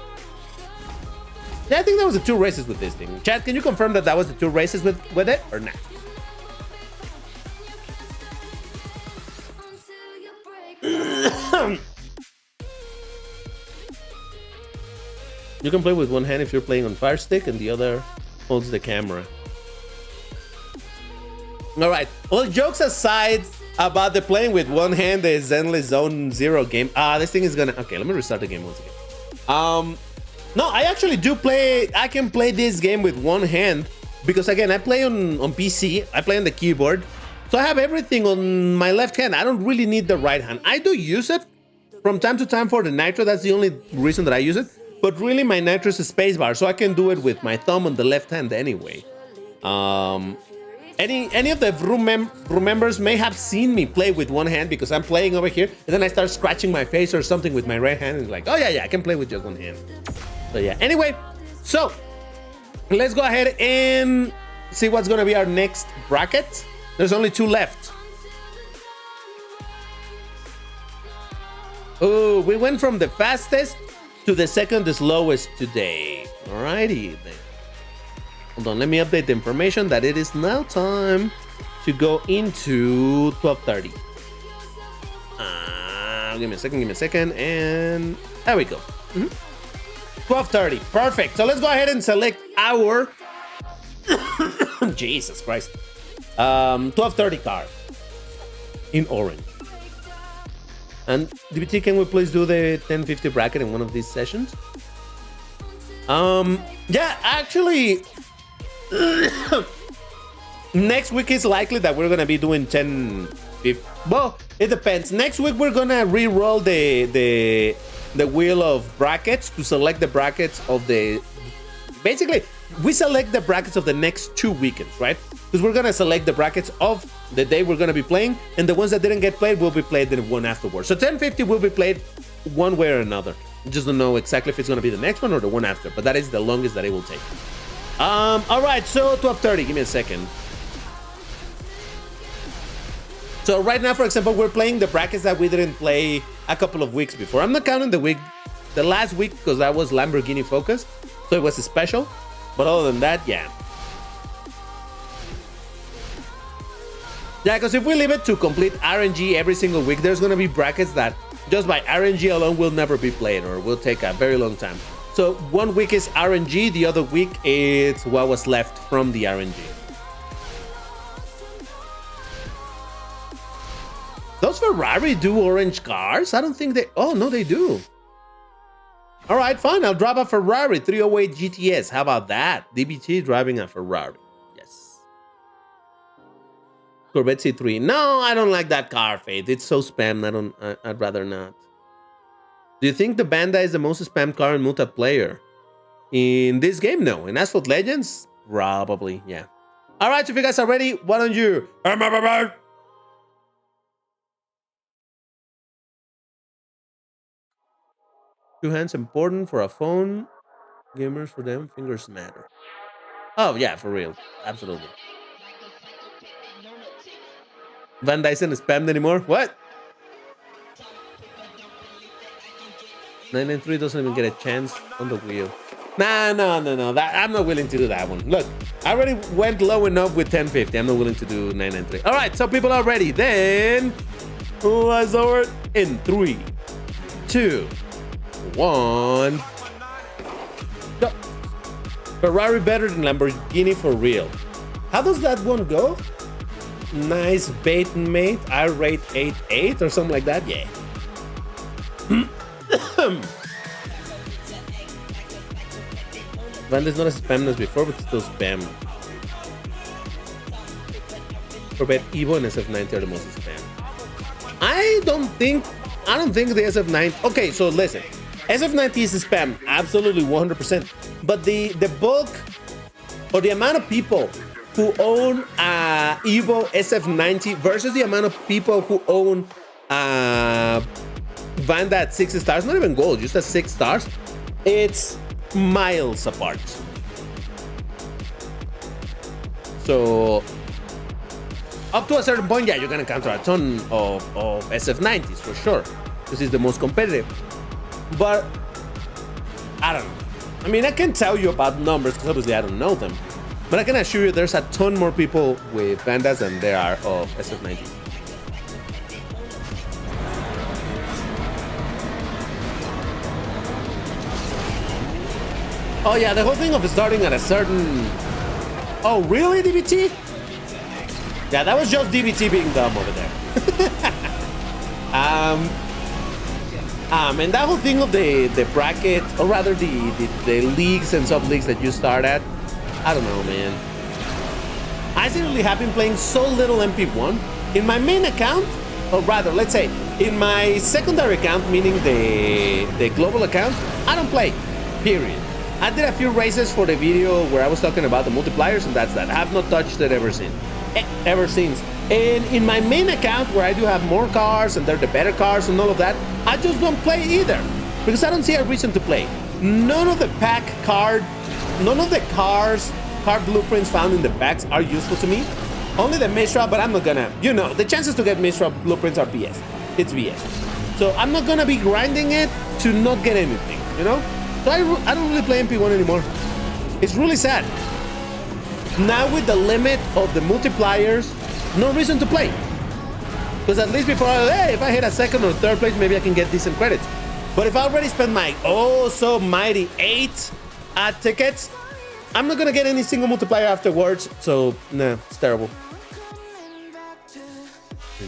Yeah, I think that was the 2 races with this thing. Chat, can you confirm that was the 2 races with it or not? You can play with one hand if you're playing on Fire Stick and the other holds the camera. All right. Well, jokes aside about the playing with one hand, the Endless Zone Zero game. This thing is gonna... Okay, let me restart the game once again. No, I actually do play... I can play this game with one hand because, again, I play on PC. I play on the keyboard. So I have everything on my left hand. I don't really need the right hand. I do use it from time to time for the Nitro. That's the only reason that I use it. But really, my Nitro is a spacebar, so I can do it with my thumb on the left hand anyway. Any of the Vroom members may have seen me play with one hand because I'm playing over here, and then I start scratching my face or something with my right hand, and it's like, oh yeah, I can play with just one hand. So yeah. Anyway, so let's go ahead and see what's gonna be our next bracket. There's only 2 left. Oh, we went from the fastest to the second slowest today. Alrighty then. Hold on, let me update the information that it is now time to go into 12:30. Give me a second, and there we go. 12:30, perfect. So let's go ahead and select our Jesus Christ. 12:30 car in orange. And DBT, can we please do the 1050 bracket in one of these sessions? Yeah, actually, next week is likely that we're gonna be doing 1050. Well, it depends. Next week we're gonna re-roll the wheel of brackets to select the brackets of the. Basically, we select the brackets of the next 2 weekends, right? Because we're gonna select the brackets of the day we're gonna be playing, and the ones that didn't get played will be played the one afterwards. So 1050 will be played one way or another. Just don't know exactly if it's gonna be the next one or the one after, but that is the longest that it will take. All right, so 12:30. Give me a second. So right now, for example, we're playing the brackets that we didn't play a couple of weeks before. I'm not counting the last week because that was Lamborghini focused, so it was a special. But other than that, yeah. Yeah, because if we leave it to complete RNG every single week, there's going to be brackets that just by RNG alone will never be played or will take a very long time. So 1 week is RNG, the other week is what was left from the RNG. Does Ferrari do orange cars? I don't think they... Oh, no, they do. All right, fine. I'll drive a Ferrari 308 GTS. How about that? DBT driving a Ferrari. Yes. Corvette C3. No, I don't like that car, Faith. It's so spammed. I'd rather not. Do you think the Banda is the most spammed car in multiplayer? In this game, no. In Asphalt Legends, probably, yeah. All right, so if you guys are ready, why don't you... Two hands important for a phone. Gamers, for them, fingers matter. Oh, yeah, for real. Absolutely. Van Dyson is spammed anymore? What? 993 doesn't even get a chance on the wheel. Nah, no. I'm not willing to do that one. Look, I already went low enough with 1050. I'm not willing to do 993. All right, so people are ready. Then let's over it in 3, 2, 1. Go. Ferrari better than Lamborghini for real. How does that one go? Nice bait, mate. I rate 8.8 or something like that. Yeah. Vanda's not as spammed as before, but still spam. Corvette Evo and SF90 are the most spam. I don't think the SF90. Okay, so listen. SF90 is spam, absolutely 100%. But the bulk or the amount of people who own Evo SF90 versus the amount of people who own Vanda at 6 stars, not even gold, just at 6 stars, it's miles apart. So up to a certain point, yeah, you're gonna encounter a ton of SF90s for sure, because it's the most competitive. But I don't know. I mean, I can tell you about numbers because obviously I don't know them, but I can assure you there's a ton more people with Vandas than there are of SF90s. Oh yeah, the whole thing of starting at a certain... Oh really, DBT? Yeah, that was just DBT being dumb over there. And that whole thing of the bracket, or rather the leagues and sub-leagues that you start at, I don't know, man. I seriously have been playing so little MP1. In my main account, or rather, let's say, in my secondary account, meaning the global account, I don't play, period. I did a few races for the video where I was talking about the multipliers, and that's that. I have not touched it ever since. And in my main account, where I do have more cars and they're the better cars and all of that, I just don't play either because I don't see a reason to play. None of the card blueprints found in the packs are useful to me. Only the Mishra, but I'm not gonna, the chances to get Mishra blueprints are BS. It's BS. So I'm not gonna be grinding it to not get anything, So I don't really play MP1 anymore. It's really sad. Now with the limit of the multipliers, no reason to play. Because at least before, if I hit a second or third place, maybe I can get decent credits. But if I already spent my so mighty 8 tickets, I'm not gonna get any single multiplier afterwards. So, nah, it's terrible.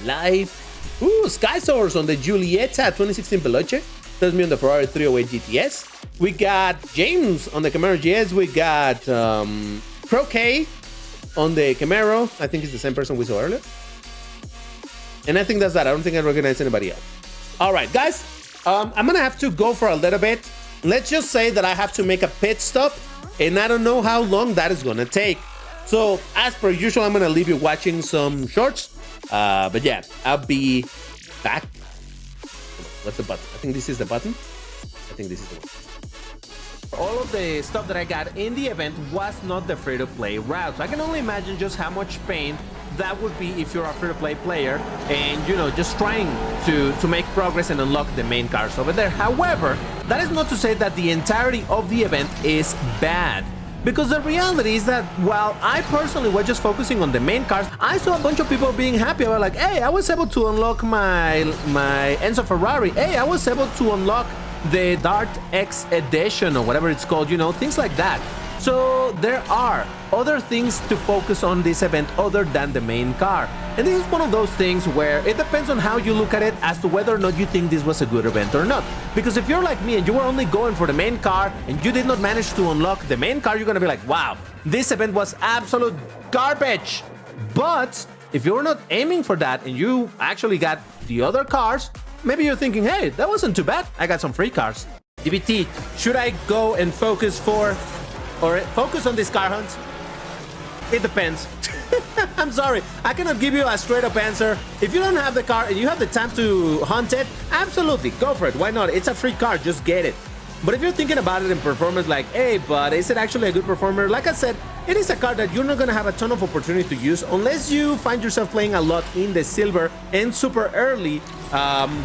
Life. Ooh, Sky Source on the Giulietta 2016 Veloce. Tells me on the Ferrari 308 GTS. We got James on the Camaro GS. We got Croquet on the Camaro. I think it's the same person we saw earlier. And I think that's that. I don't think I recognize anybody else. All right, guys. I'm going to have to go for a little bit. Let's just say that I have to make a pit stop and I don't know how long that is gonna take. So as per usual, I'm gonna leave you watching some shorts. But yeah, I'll be back. What's the button? I think this is the button. I think this is the one. All of the stuff that I got in the event was not the free-to-play route. So I can only imagine just how much pain that would be if you're a free-to-play player and, you know, just trying to make progress and unlock the main cars over there. However, that is not to say that the entirety of the event is bad. Because the reality is that while I personally was just focusing on the main cars, I saw a bunch of people being happy about like, hey, I was able to unlock my Enzo Ferrari. Hey, I was able to unlock the Dart X edition or whatever it's called, you know, things like that. So there are other things to focus on this event other than the main car. And this is one of those things where it depends on how you look at it as to whether or not you think this was a good event or not. Because if you're like me and you were only going for the main car and you did not manage to unlock the main car, you're gonna be like, wow, this event was absolute garbage. But if you're not aiming for that and you actually got the other cars, maybe you're thinking, hey, that wasn't too bad. I got some free cars. DBT, should I go and focus on this car hunt? It depends. I'm sorry, I cannot give you a straight up answer. If you don't have the car and you have the time to hunt it, absolutely, go for it. Why not? It's a free car, just get it. But if you're thinking about it in performance like, hey, but is it actually a good performer? Like I said, it is a card that you're not going to have a ton of opportunity to use unless you find yourself playing a lot in the silver and super early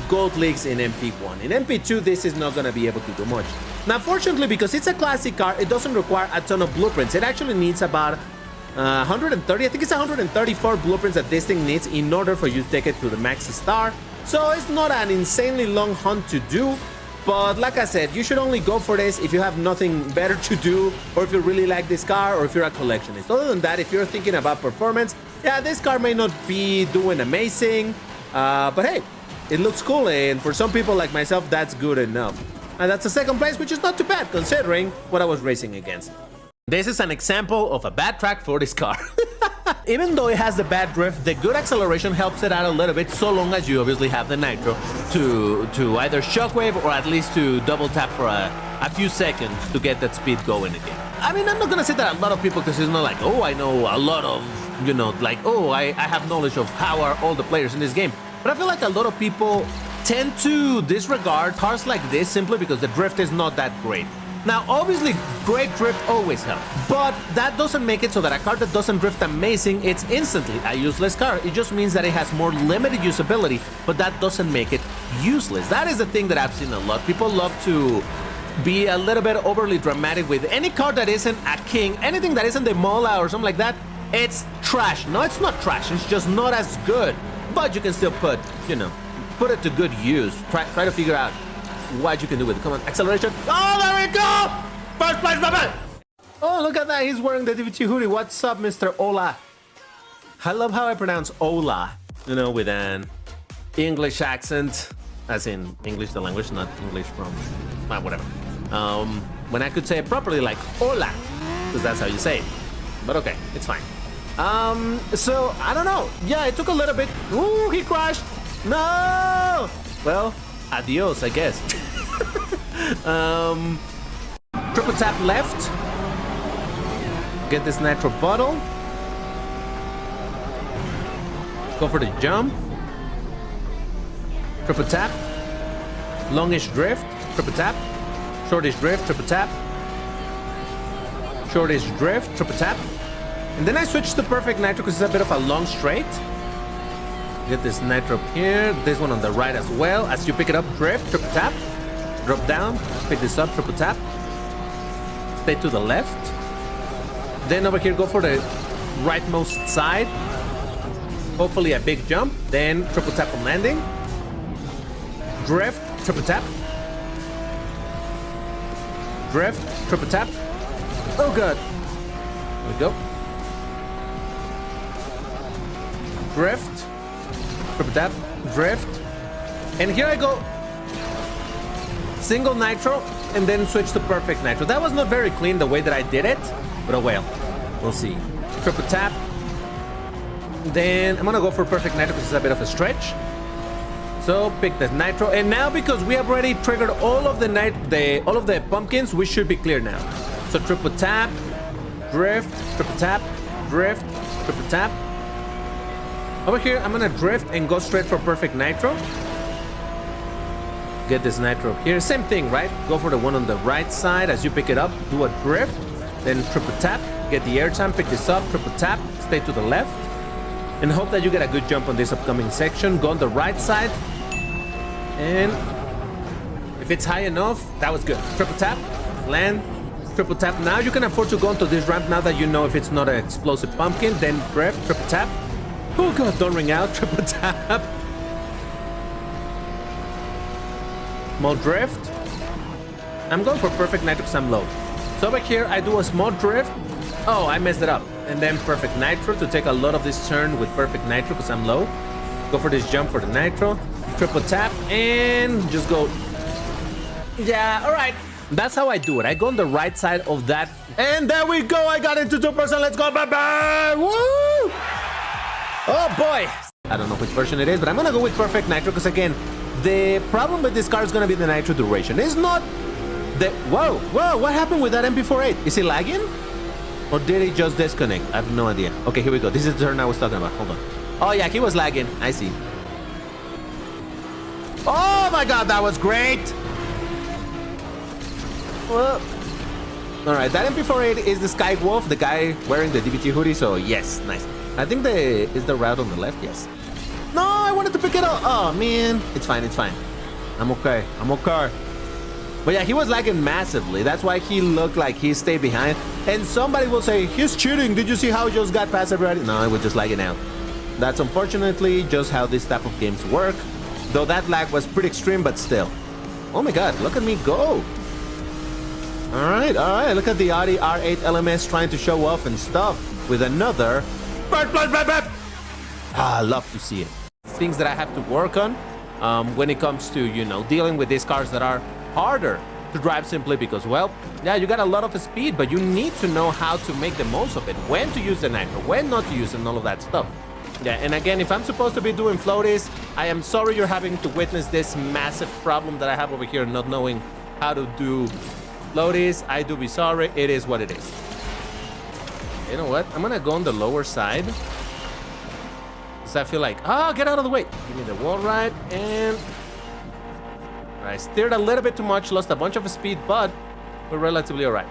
gold leagues in MP1. In MP2, this is not going to be able to do much. Now, fortunately, because it's a classic car, it doesn't require a ton of blueprints. It actually needs about 130, I think it's 134 blueprints that this thing needs in order for you to take it to the max star. So it's not an insanely long hunt to do. But like I said, you should only go for this if you have nothing better to do, or if you really like this car, or if you're a collectionist. Other than that, if you're thinking about performance, yeah, this car may not be doing amazing, but hey, it looks cool, and for some people like myself, that's good enough. And that's a second place, which is not too bad considering what I was racing against. This is an example of a bad track for this car. Even though it has the bad drift, the good acceleration helps it out a little bit, so long as you obviously have the nitro to either shockwave or at least to double tap for a few seconds to get that speed going again. I mean, I'm not gonna say that a lot of people, because it's not like, oh, I know a lot of, you know, like, oh, I have knowledge of how are all the players in this game. But I feel like a lot of people tend to disregard cars like this simply because the drift is not that great. Now, obviously, great drift always helps, but that doesn't make it so that a car that doesn't drift amazing, it's instantly a useless car. It just means that it has more limited usability, but that doesn't make it useless. That is the thing that I've seen a lot. People love to be a little bit overly dramatic with any car that isn't a king, anything that isn't the Mola or something like that, it's trash. No, it's not trash, it's just not as good, but you can still put, you know, put it to good use. Try to figure out what you can do with it. Come on, acceleration. Oh, there we go! First place, baby! Oh, look at that. He's wearing the DVT hoodie. What's up, Mr. Ola? I love how I pronounce Ola, you know, with an English accent, as in English the language, not English from, whatever. When I could say it properly, like Hola, because that's how you say it. But okay, it's fine. So, I don't know. Yeah, it took a little bit. Ooh, he crashed. No! Well, adios, I guess. Triple tap left. Get this nitro bottle. Go for the jump. Triple tap. Longish drift. Triple tap. Shortish drift. Triple tap. Shortish drift. Triple tap. And then I switched to perfect nitro because it's a bit of a long straight. Get this nitro up here. This one on the right as well. As you pick it up, drift, triple tap. Drop down, pick this up, triple tap. Stay to the left. Then over here, go for the rightmost side. Hopefully a big jump. Then triple tap on landing. Drift, triple tap. Drift, triple tap. Oh god. There we go. Drift. Triple tap, drift, and here I go. Single nitro, and then switch to perfect nitro. That was not very clean the way that I did it, but oh well. We'll see. Triple tap. Then I'm gonna go for perfect nitro because it's a bit of a stretch. So pick the nitro, and now because we have already triggered all of the pumpkins, we should be clear now. So triple tap, drift, triple tap, drift, triple tap. Over here, I'm gonna drift and go straight for perfect nitro. Get this nitro here. Same thing, right? Go for the one on the right side. As you pick it up, do a drift, then triple tap, get the airtime, pick this up, triple tap, stay to the left, and hope that you get a good jump on this upcoming section. Go on the right side, and if it's high enough, that was good. Triple tap, land, triple tap. Now you can afford to go onto this ramp now that you know if it's not an explosive pumpkin. Then drift, triple tap. Oh god, don't ring out, triple tap. Small drift. I'm going for perfect nitro because I'm low. So over here, I do a small drift. Oh, I messed it up. And then perfect nitro to take a lot of this turn with perfect nitro because I'm low. Go for this jump for the nitro. Triple tap and just go. Yeah, all right. That's how I do it. I go on the right side of that. And there we go. I got into 2%. Let's go. Bye-bye. Woo! Oh, boy. I don't know which version it is, but I'm going to go with perfect nitro because, again, the problem with this car is going to be the nitro duration. It's not the... Whoa, what happened with that MP48? Is it lagging? Or did it just disconnect? I have no idea. Okay, here we go. This is the turn I was talking about. Hold on. Oh, yeah, he was lagging. I see. Oh, my God, that was great. Well, all right, that MP48 is the Sky Wolf, the guy wearing the DBT hoodie, so yes, nice. I think is the route on the left, yes. No, I wanted to pick it up. Oh, man. It's fine, it's fine. I'm okay. But yeah, he was lagging massively. That's why he looked like he stayed behind. And somebody will say, he's cheating. Did you see how he just got past everybody? No, it was just lagging out. That's unfortunately just how this type of games work. Though that lag was pretty extreme, but still. Oh my God, look at me go. All right. Look at the Audi R8 LMS trying to show off and stuff with another. I love to see it. Things that I have to work on when it comes to, you know, dealing with these cars that are harder to drive simply because, well, yeah, you got a lot of speed, but you need to know how to make the most of it, when to use the nitro, when not to use it, and all of that stuff. Yeah, and again, if I'm supposed to be doing floaties, I am sorry you're having to witness this massive problem that I have over here, not knowing how to do floaties. I do be sorry. It is what it is. You know what? I'm gonna go on the lower side. Because I feel like, get out of the way. Give me the wall ride and... I steered a little bit too much, lost a bunch of speed, but we're relatively all right.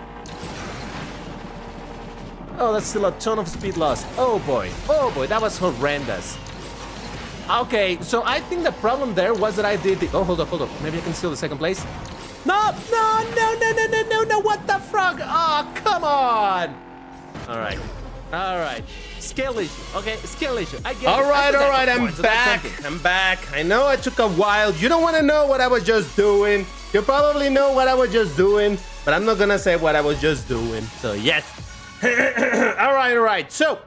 Oh, that's still a ton of speed lost. Oh boy, that was horrendous. Okay, so I think the problem there was that I did the... Oh, hold up. Maybe I can steal the second place. No, what the frog? Oh, come on. All right. Skill issue, okay? Skill issue. I get it. All right, I'm back. I know it took a while. You don't want to know what I was just doing. You probably know what I was just doing, but I'm not gonna say what I was just doing. So yes. All right. So,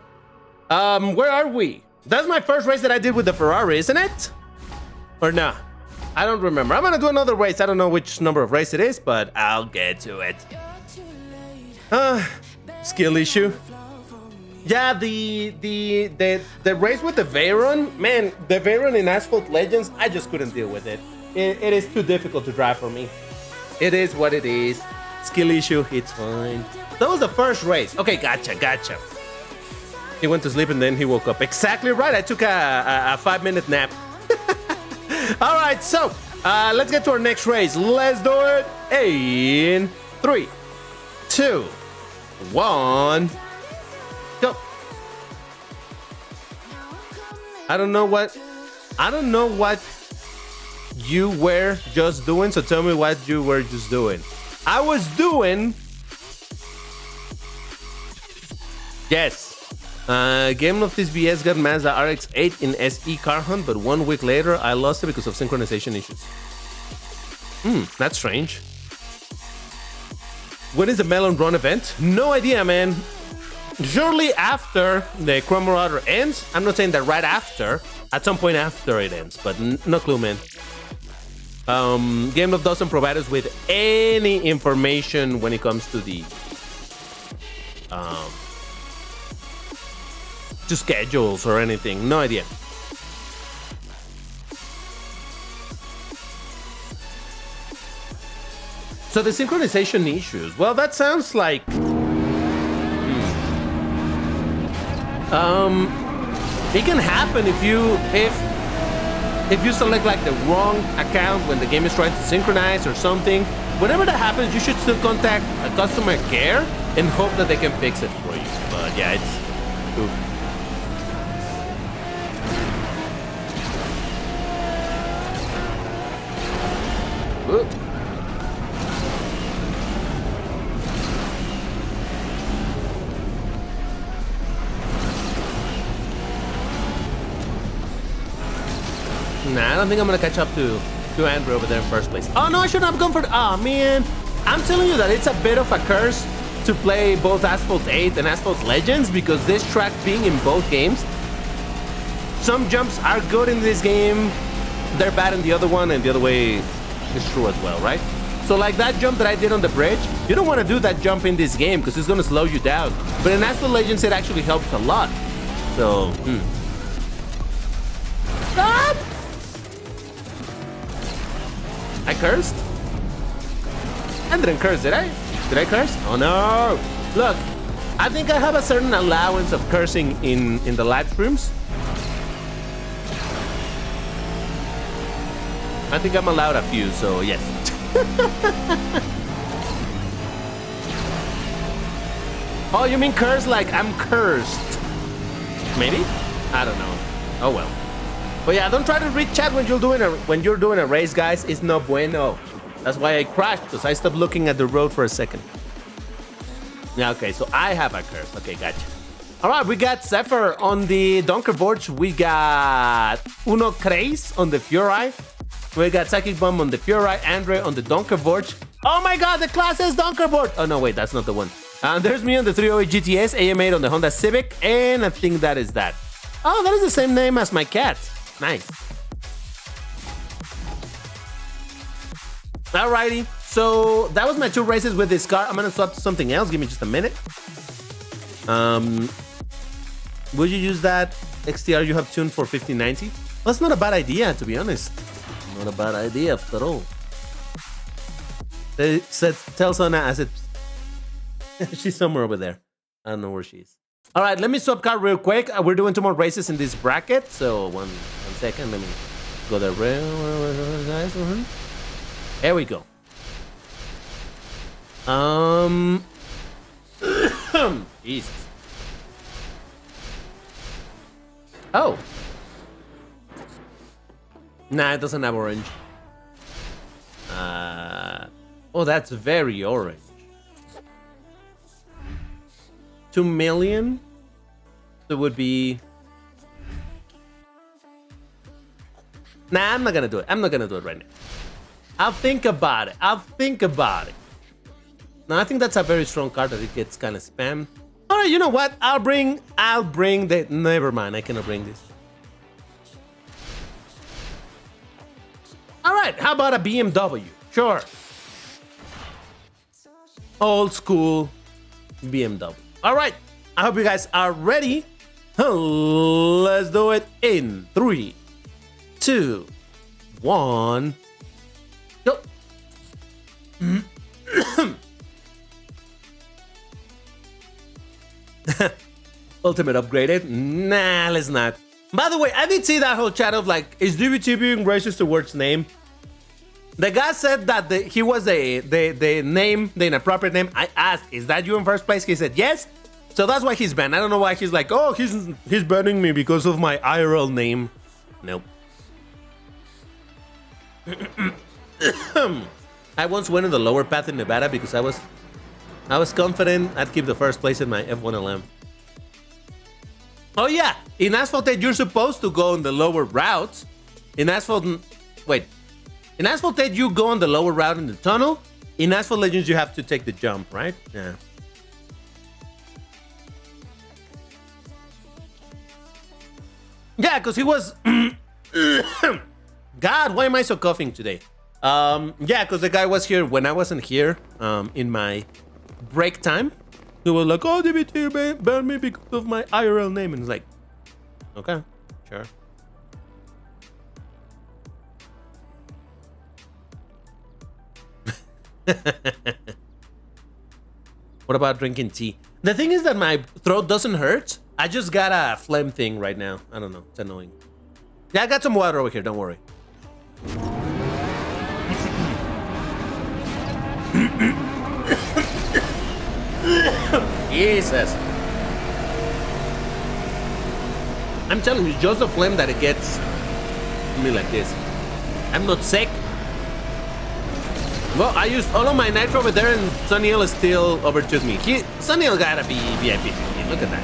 where are we? That's my first race that I did with the Ferrari, isn't it? Or nah? I don't remember. I'm gonna do another race. I don't know which number of race it is, but I'll get to it. Skill issue. Yeah, the race with the Veyron, man, the Veyron in Asphalt Legends, I just couldn't deal with it. It is too difficult to drive for me. It is what it is. Skill issue, it's fine. That was the first race. Okay, gotcha. He went to sleep and then he woke up. Exactly right. I took a 5-minute nap. All right, so let's get to our next race. Let's do it in 3, 2, 1. Go. I don't know what you were just doing, so tell me what you were just doing. I was doing... Yes. Game of this BS got Mazda RX-8 in SE car hunt, but 1 week later, I lost it because of synchronization issues. That's strange. When is the Melon Run event? No idea, man. Shortly after the Chrome Marauder ends. I'm not saying that right after. At some point after it ends, but no clue, man. Game Love doesn't provide us with any information when it comes to the to schedules or anything. No idea. So the synchronization issues. Well, that sounds like... It can happen if you select like the wrong account when the game is trying to synchronize or something. Whenever that happens, you should still contact a customer care and hope that they can fix it for you. But yeah, it's... Oof. Ooh. Nah, I don't think I'm gonna catch up to Andrew over there in first place. Oh no, I shouldn't have gone for the... Oh man, I'm telling you that it's a bit of a curse to play both Asphalt 8 and Asphalt Legends because this track being in both games, some jumps are good in this game, they're bad in the other one, and the other way is true as well, right? So like that jump that I did on the bridge, you don't want to do that jump in this game because it's going to slow you down. But in Asphalt Legends, it actually helps a lot. So, Stop! I cursed? I didn't curse, did I? Did I curse? Oh no! Look, I think I have a certain allowance of cursing in the live streams. I think I'm allowed a few, so yes. Oh, you mean curse like I'm cursed? Maybe? I don't know. Oh well. But yeah, don't try to read chat when you're doing a race, guys. It's no bueno. That's why I crashed, because I stopped looking at the road for a second. Yeah, okay, so I have a curse. Okay, gotcha. All right, we got Zephyr on the Donkervorge. We got Uno Craze on the Fury. We got Psychic Bomb on the Fury. Andre on the Donkervorge. Oh my god, the class is Donkervorge. Oh no, wait, that's not the one. And there's me on the 308 GTS, AM8 on the Honda Civic, and I think that is that. Oh, that is the same name as my cat. Nice. Alrighty, so that was my 2 races with this car. I'm gonna swap to something else. Give me just a minute. Would you use that XTR you have tuned for 1590? Well, that's not a bad idea, to be honest. Not a bad idea after all. Tell Sona as it... She's somewhere over there. I don't know where she is. All right, let me swap car real quick. We're doing 2 more races in this bracket. So one second, let me go there. There we go. Jesus. Oh. Nah, it doesn't have orange. Oh, that's very orange. 2 million. So it would be... Nah, I'm not gonna do it. I'm not gonna do it right now. I'll think about it. I'll think about it. No, I think that's a very strong card that it gets kind of spammed. All right, you know what? I'll bring the... Never mind, I cannot bring this. All right, how about a BMW? Sure. Old school BMW. All right, I hope you guys are ready. Let's do it in 3, 2, 1. Go. Ultimate upgraded? Nah, let's not. By the way, I did see that whole chat of like, is DBT being racist towards name? The guy said that he was the name, the inappropriate name. I asked, is that you in first place? He said yes. So that's why he's banned. I don't know why he's like, oh, he's banning me because of my IRL name. Nope. I once went in the lower path in Nevada because I was confident I'd keep the first place in my F1LM. Oh yeah, in Asphalt 8 you're supposed to go on the lower routes. In Asphalt 8 you go on the lower route in the tunnel. In Asphalt Legends you have to take the jump, right? Yeah. Yeah, because he was... God, why am I so coughing today? Yeah, because the guy was here when I wasn't here in my break time. He was like, oh, DBT banned me because of my IRL name. And it's like, okay, sure. What about drinking tea? The thing is that my throat doesn't hurt. I just got a phlegm thing right now. I don't know. It's annoying. Yeah, I got some water over here. Don't worry. Jesus. I'm telling you, just the phlegm that it gets me like this. I'm not sick. Well, I used all of my nitro over there, and Sunnyl still overtook me. Sunnyl gotta be VIP. Look at that.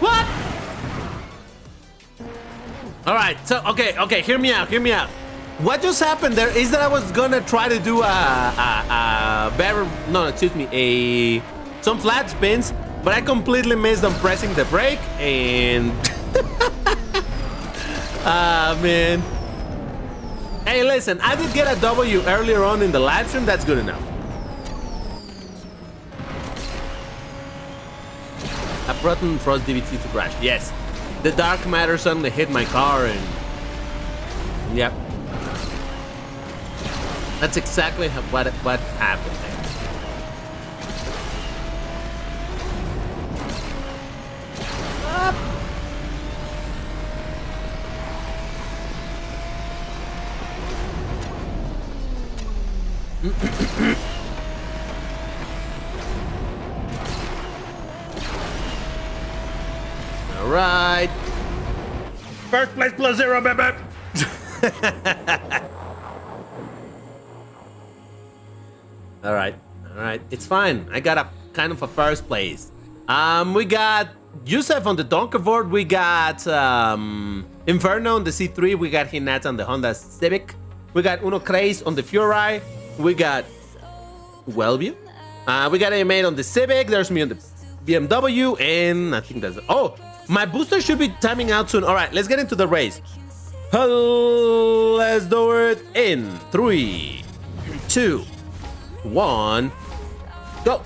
What? All right. So, okay. Hear me out. What just happened there is that I was gonna try to do some flat spins, but I completely missed on pressing the brake, and ah, man. Hey, listen, I did get a W earlier on in the live stream. That's good enough. A Proton Frost DVT to crash. Yes. The dark matter suddenly hit my car, and yep. That's exactly what happened there. All right. First place plus 0, baby. All right. It's fine. I got a kind of a first place. We got Yusef on the Donker board. We got Inferno on the C3. We got Hinata on the Honda Civic. We got Uno Craze on the Furai. We got Wellview. We got A-Mate on the Civic. There's me on the BMW. And I think that's... Oh, my booster should be timing out soon. All right, let's get into the race. Let's do it in 3, 2, 1, go.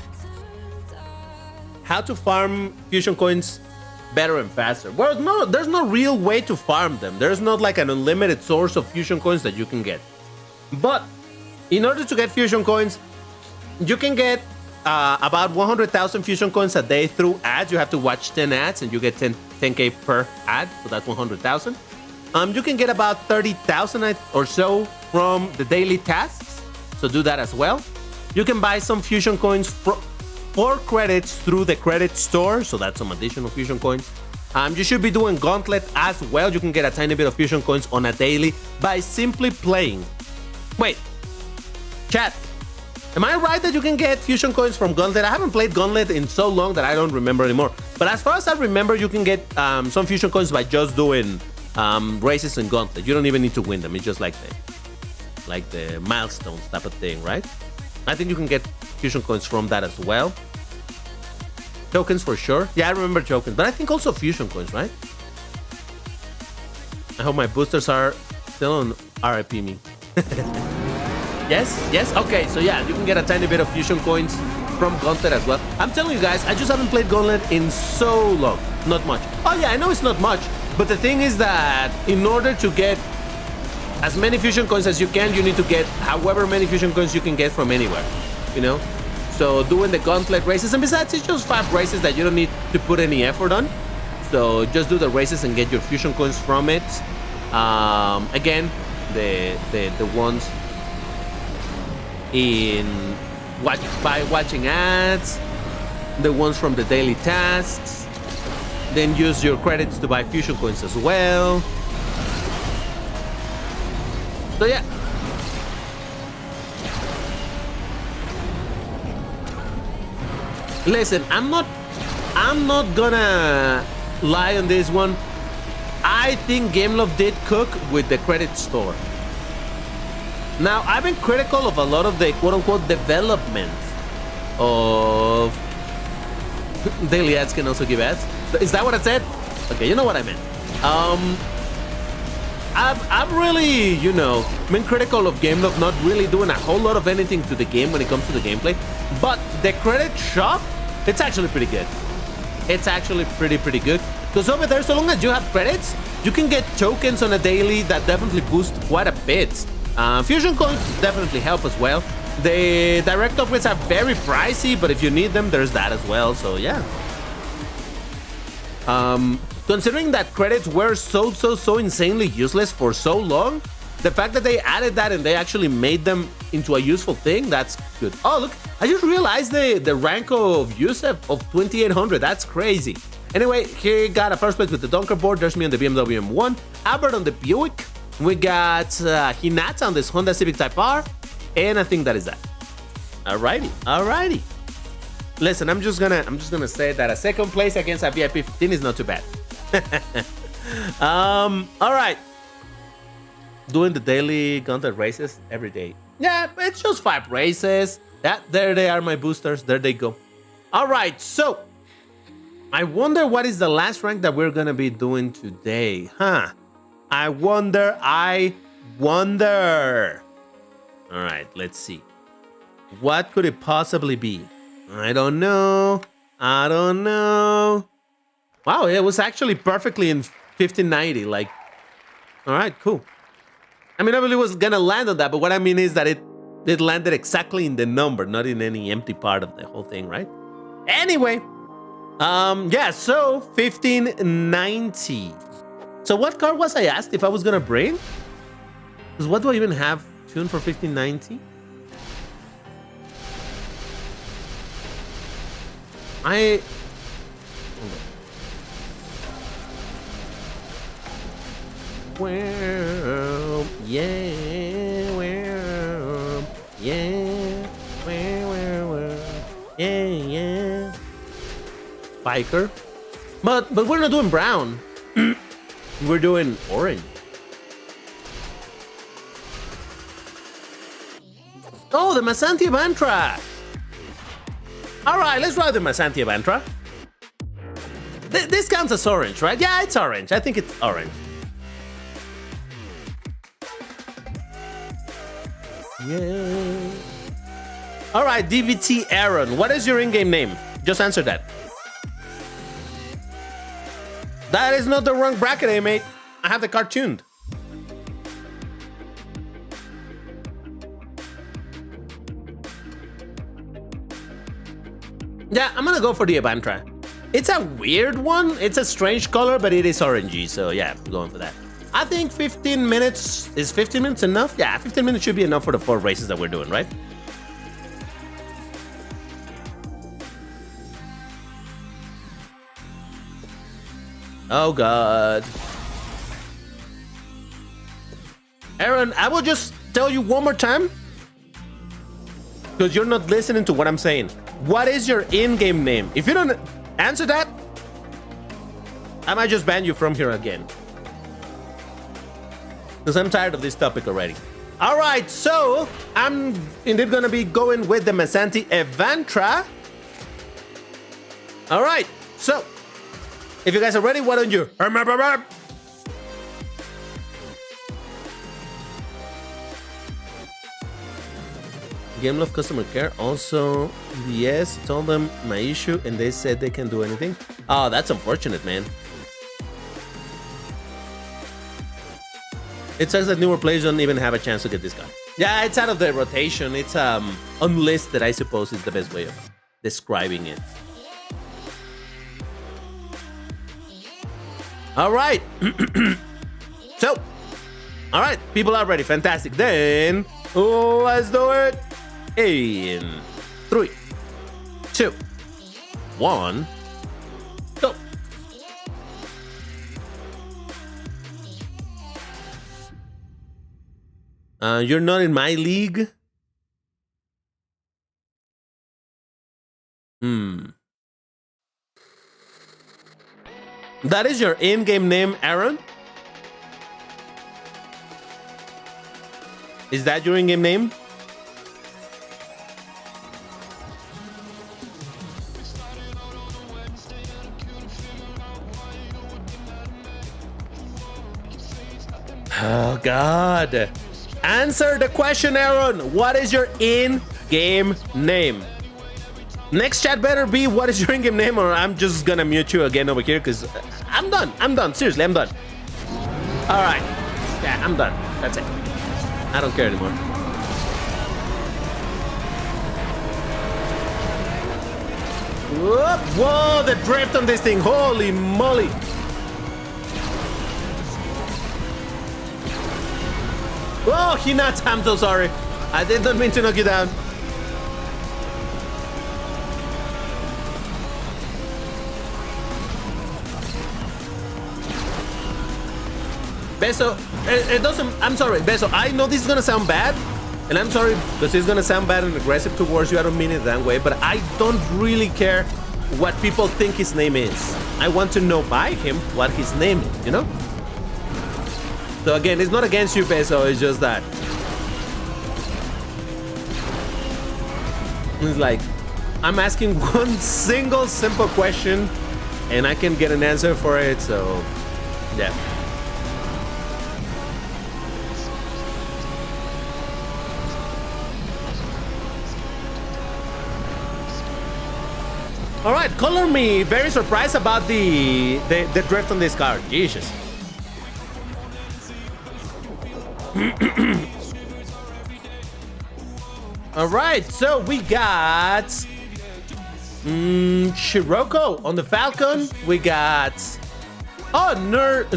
How to farm fusion coins better and faster? Well, no, there's no real way to farm them. There's not like an unlimited source of fusion coins that you can get. But in order to get fusion coins, you can get about 100,000 fusion coins a day through ads. You have to watch 10 ads and you get 10k per ad, so that's 100,000. You can get about 30,000 or so from the daily tasks, so do that as well. You can buy some fusion coins for credits through the credit store, so that's some additional fusion coins. You should be doing Gauntlet as well. You can get a tiny bit of fusion coins on a daily by simply playing. Wait, chat, am I right that you can get fusion coins from Gauntlet? I haven't played Gauntlet in so long that I don't remember anymore. But as far as I remember, you can get some fusion coins by just doing races in Gauntlet. You don't even need to win them. It's just like the milestones type of thing, right? I think you can get fusion coins from that as well. Tokens for sure. Yeah, I remember tokens, but I think also fusion coins, right? I hope my boosters are still on RIP me. Yes. Okay, so yeah, you can get a tiny bit of fusion coins from Gauntlet as well. I'm telling you guys, I just haven't played Gauntlet in so long. Not much. Oh yeah, I know it's not much, but the thing is that in order to get as many fusion coins as you can, you need to get however many fusion coins you can get from anywhere, you know? So doing the Gauntlet races, and besides, it's just 5 races that you don't need to put any effort on. So just do the races and get your fusion coins from it. Again, the ones by watching ads, the ones from the daily tasks, then use your credits to buy fusion coins as well. So yeah. Listen, I'm not gonna lie on this one. I think Gameloft did cook with the credit store. Now, I've been critical of a lot of the quote-unquote development of daily ads can also give ads. Is that what I said? Okay, you know what I meant. I've really, been critical of Gameloft not really doing a whole lot of anything to the game when it comes to the gameplay. But the credit shop, it's actually pretty good. It's actually pretty good. Because over there, so long as you have credits, you can get tokens on a daily that definitely boost quite a bit. Fusion coins definitely help as well. The direct upgrades are very pricey, but if you need them, there's that as well. So yeah. Considering that credits were so insanely useless for so long, the fact that they added that and they actually made them into a useful thing, that's good. Oh, look, I just realized the rank of Yusef of 2800. That's crazy. Anyway, he got a first place with the Dunker board. There's me on the BMW M1, Albert on the Buick. We got Hinata on this Honda Civic Type R, and I think that is that. Alrighty. Listen, I'm just gonna say that a second place against a VIP 15 is not too bad. All right. Doing the daily gauntlet races every day. Yeah, it's just 5 races. Yeah, there they are, my boosters. There they go. All right, so I wonder what is the last rank that we're gonna be doing today, huh? I wonder. All right, let's see. What could it possibly be? I don't know. Wow, it was actually perfectly in 1590. Like, all right, cool. I mean, I really was gonna land on that, but what I mean is that it landed exactly in the number, not in any empty part of the whole thing, right? Anyway, yeah, so 1590. So what card was I asked if I was gonna bring? Because what do I even have tuned for 1590? Well, yeah, well, yeah, well, yeah. Spiker, but we're not doing brown. We're doing orange. Oh, the Masantia Bantra. All right, let's ride the Masantia Bantra. This counts as orange, right? Yeah, it's orange. I think it's orange. Yeah. All right, DVT Aaron. What is your in-game name? Just answer that. That is not the wrong bracket, eh, mate? I have the card tuned. Yeah, I'm gonna go for the Abantra. It's a weird one. It's a strange color, but it is orangey. So yeah, I'm going for that. I think 15 minutes. Is 15 minutes enough? Yeah, 15 minutes should be enough for the 4 races that we're doing, right? Oh, God. Aaron, I will just tell you one more time, because you're not listening to what I'm saying. What is your in-game name? If you don't answer that, I might just ban you from here again. Because I'm tired of this topic already. All right, so I'm indeed going to be going with the Masanti Evantra. All right, so if you guys are ready, why don't you? Game Love Customer Care also, yes, told them my issue and they said they can do anything. Oh, that's unfortunate, man. It says that newer players don't even have a chance to get this card. Yeah, it's out of the rotation. It's unlisted, I suppose, is the best way of describing it. All right. So, all right, people are ready. Fantastic. Then, let's do it. In 3, 2, 1, go. You're not in my league? That is your in-game name, Aaron? Is that your in-game name? Oh, God. Answer the question, Aaron. What is your in-game name? Next chat better be what is your in-game name, or I'm just gonna mute you again over here because I'm done. I'm done. Seriously, I'm done. All right. Yeah, I'm done. That's it. I don't care anymore. Whoop. Whoa, the drift on this thing. Holy moly. Oh, he nuts. I'm so sorry. I didn't mean to knock you down. Beso, it doesn't, I'm sorry, Beso, I know this is gonna sound bad, and I'm sorry because it's gonna sound bad and aggressive towards you, I don't mean it that way, but I don't really care what people think his name is. I want to know by him what his name is, you know? So again, it's not against you, Beso, it's just that. It's like, I'm asking one single simple question, and I can get an answer for it, so, yeah. All right, Color Me, very surprised about the drift on this car. Jesus. All right, so we got Scirocco on the Falcon. We got Nerd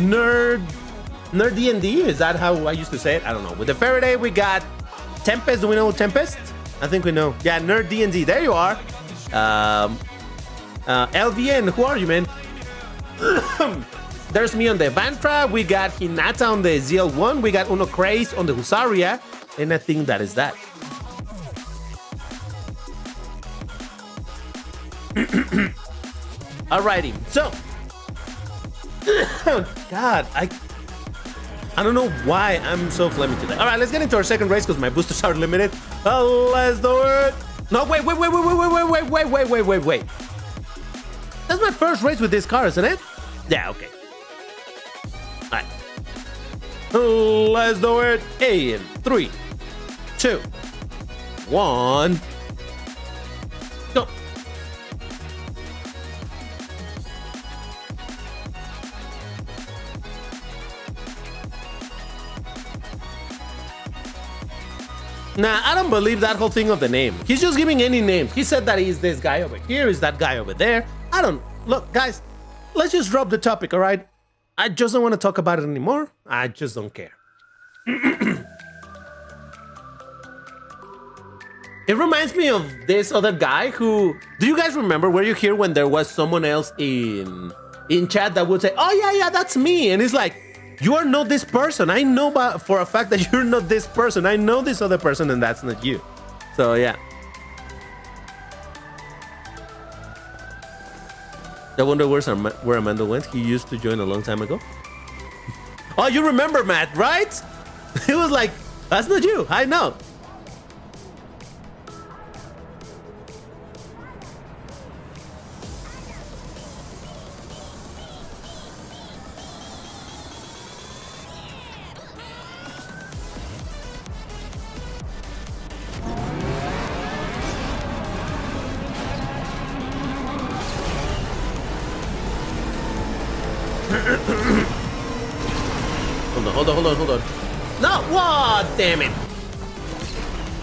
D&D. Is that how I used to say it? I don't know. With the Faraday, we got Tempest. Do we know Tempest? I think we know. Yeah, Nerd D&D. There you are. LVN, who are you, man? There's me on the Vantra. We got Hinata on the ZL1. We got Uno Craze on the Husaria. And I think that is that. Alrighty, so God, I don't know why I'm so flaming today. All right, let's get into our second race because my boosters are limited. Let's do it. No, wait. That's my first race with this car, isn't it? Yeah, okay. All right. Let's do it. In 3, 2, 1, go. Nah, I don't believe that whole thing of the name. He's just giving any names. He said that he's this guy over here, is that guy over there. I don't... Look, guys, let's just drop the topic, all right? I just don't want to talk about it anymore. I just don't care. It reminds me of this other guy who... Do you guys remember, were you here when there was someone else in chat that would say, oh, yeah, that's me. And it's like, you are not this person. I know for a fact that you're not this person. I know this other person and that's not you. So, yeah. I wonder where Amanda went. He used to join a long time ago. Oh, you remember, Matt, right? He was like, that's not you. I know. Hold on. No, what? Damn it.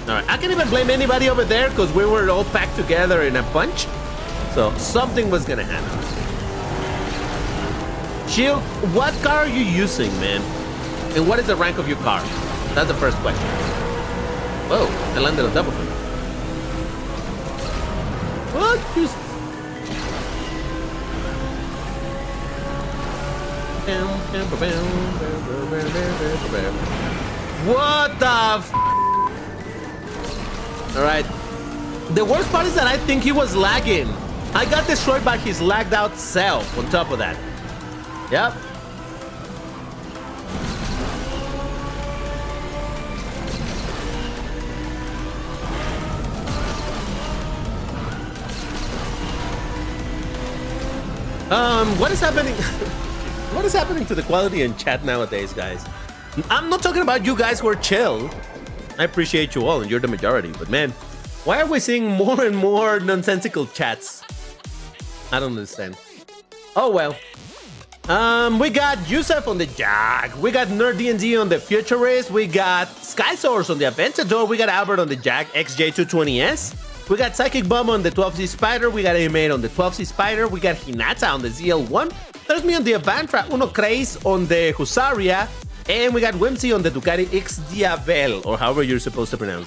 All right, I can't even blame anybody over there because we were all packed together in a bunch. So something was gonna happen. Shield, what car are you using, man? And what is the rank of your car? That's the first question. Whoa, I landed on top of him. What? What the f? Alright. The worst part is that I think he was lagging. I got destroyed by his lagged out self on top of that. Yep. What is happening? What is happening to the quality in chat nowadays, guys? I'm not talking about you guys who are chill. I appreciate you all, and you're the majority. But man, why are we seeing more and more nonsensical chats? I don't understand. Oh well. We got Yusuf on the Jag. We got Nerd D&D on the Futurist. We got Sky Source on the Aventador. We got Albert on the Jag XJ220S. We got Psychic Bomb on the 12C Spider. We got Aimate on the 12C Spider. We got Hinata on the ZL1. There's me on the Avantra. Uno Craze on the Husaria. And we got Whimsy on the Ducati X Diavel, or however you're supposed to pronounce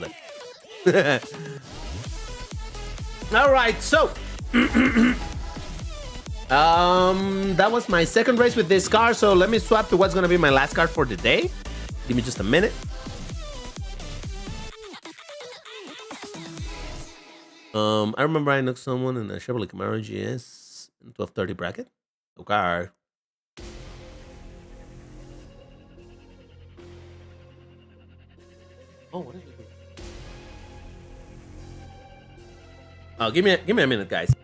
that. All right, so that was my second race with this car. So let me swap to what's gonna be my last car for the day. Give me just a minute. I remember I knocked someone in a Chevrolet Camaro GS in 1230 bracket. Okay. Oh, what is it? Oh, give me a minute, guys.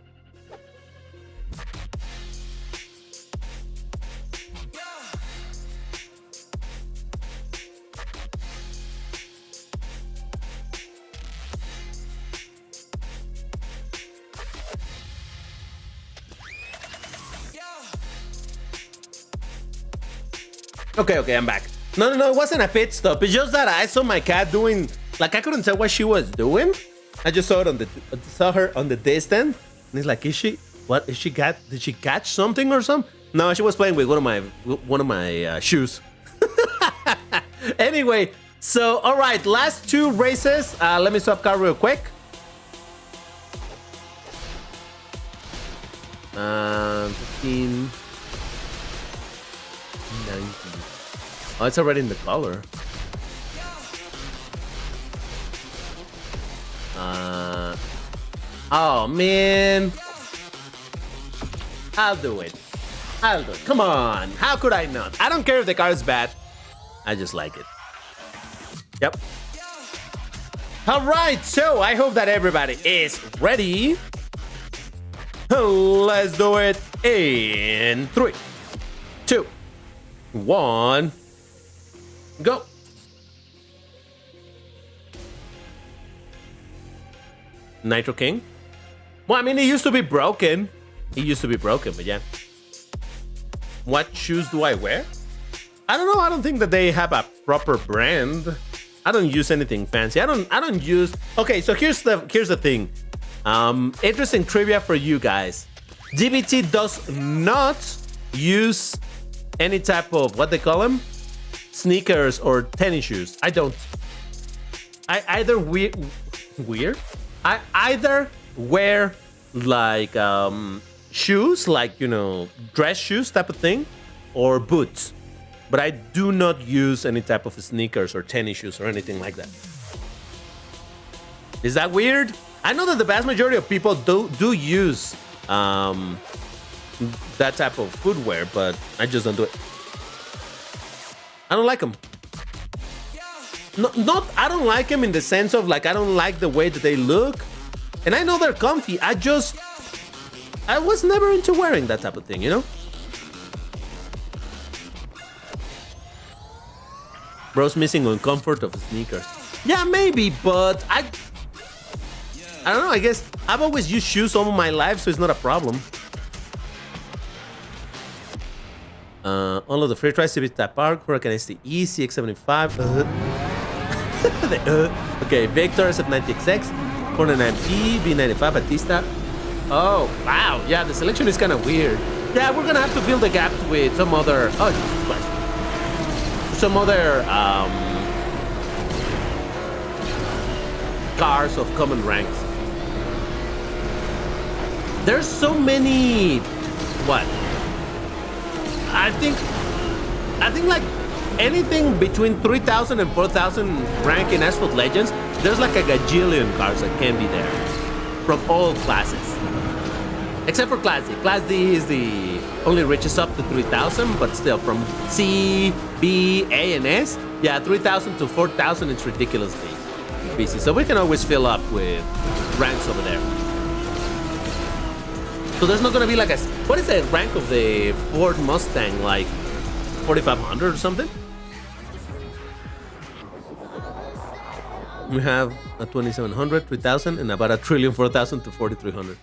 Okay, I'm back. No, it wasn't a pit stop. It's just that I saw my cat doing, like, I couldn't tell what she was doing. I just saw it saw her on the distance, and it's like, did she catch something or something? No, she was playing with one of my shoes. Anyway, so all right, last two races. Let me swap car real quick. 15, 19. Oh, it's already in the color. Oh man, I'll do it. Come on, how could I not? I don't care if the car is bad. I just like it. Yep. All right, so I hope that everybody is ready. Let's do it in 3, 2, 1, go. Nitro King. Well, I mean, it used to be broken. But yeah. What shoes do I wear? I don't know. I don't think that they have a proper brand. I don't use anything fancy. I don't use. Okay, so here's the thing. Interesting trivia for you guys. DBT does not use any type of, what they call them, sneakers or tennis shoes. I don't. I either weird. I either wear like shoes, like, you know, dress shoes type of thing, or boots. But I do not use any type of sneakers or tennis shoes or anything like that. Is that weird? I know that the vast majority of people do use that type of footwear, but I just don't do it. I don't like them. I don't like them in the sense of, like, I don't like the way that they look. And I know they're comfy. I was never into wearing that type of thing, you know? Bro's missing on comfort of sneakers. Yeah, maybe, but I don't know. I guess I've always used shoes all my life, so it's not a problem. All of the free tries, Civita Park, Hurricane STE, CX75. Okay, Victor, SF90XX, 49P, B95, Batista. Oh, wow. Yeah, the selection is kind of weird. Yeah, we're gonna have to fill the gaps with some other. Oh, Jesus Christ. Some other cars of common ranks. There's so many. What? I think like anything between 3,000 and 4,000 rank in Asphalt Legends, there's like a gajillion cars that can be there from all classes. Except for Class D. Class D is the only reaches up to 3,000, but still from C, B, A, and S, yeah, 3,000 to 4,000 is ridiculously busy. So we can always fill up with ranks over there. So there's not gonna be like a, what is the rank of the Ford Mustang, like 4,500 or something? We have a 2,700, 3,000, and about a 1,400,000 to 4,300.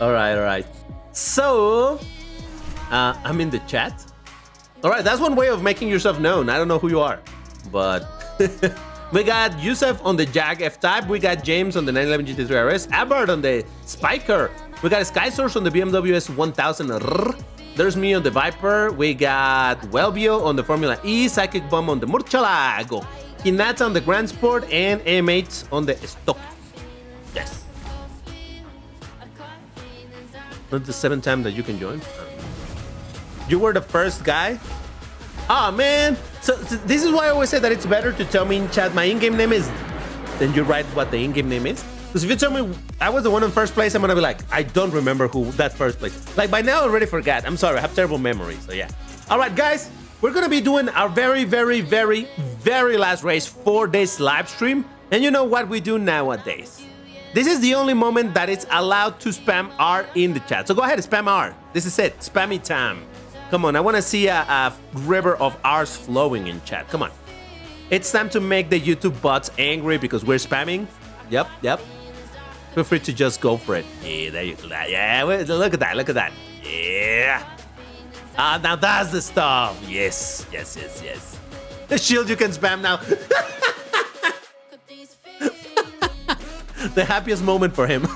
All right. So, I'm in the chat. All right, that's one way of making yourself known. I don't know who you are, but We got Yusuf on the Jag F-Type. We got James on the 911 GT3 RS. Abbott on the Spiker. We got Sky Source on the BMW S1000. There's me on the Viper. We got Welbio on the Formula E. Psychic Bomb on the Murcielago. Hinata on the Grand Sport. And AM8 on the Stock. Yes. Not the 7th time that you can join. You were the first guy. Ah, man. So this is why I always say that it's better to tell me in chat my in-game name is than you write what the in-game name is. Because if you tell me I was the one in first place, I'm gonna be like, I don't remember who that first place. Like by now I already forgot. I'm sorry, I have terrible memory. So yeah. All right, guys, we're gonna be doing our very last race for this live stream. And you know what we do nowadays? This is the only moment that it's allowed to spam R in the chat. So go ahead, spam R. This is it, spammy time. Come on, I want to see a river of R's flowing in chat. Come on. It's time to make the YouTube bots angry because we're spamming. Yep. Feel free to just go for it. Yeah, there you go. Yeah, look at that. Yeah. Ah, now that's the stuff. Yes. The shield you can spam now. The happiest moment for him.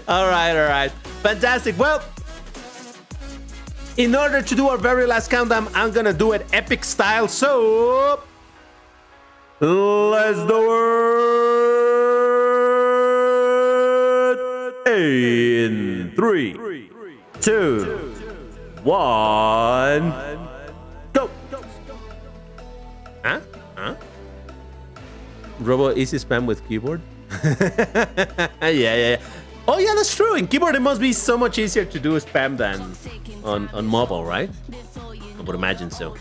All right. Fantastic. Well, in order to do our very last countdown, I'm gonna do it epic style. So let's do it in 3, 2, 1, go. Huh? Robo easy spam with keyboard. Yeah. Oh yeah, that's true. In keyboard, it must be so much easier to do spam than on mobile, right? I would imagine so.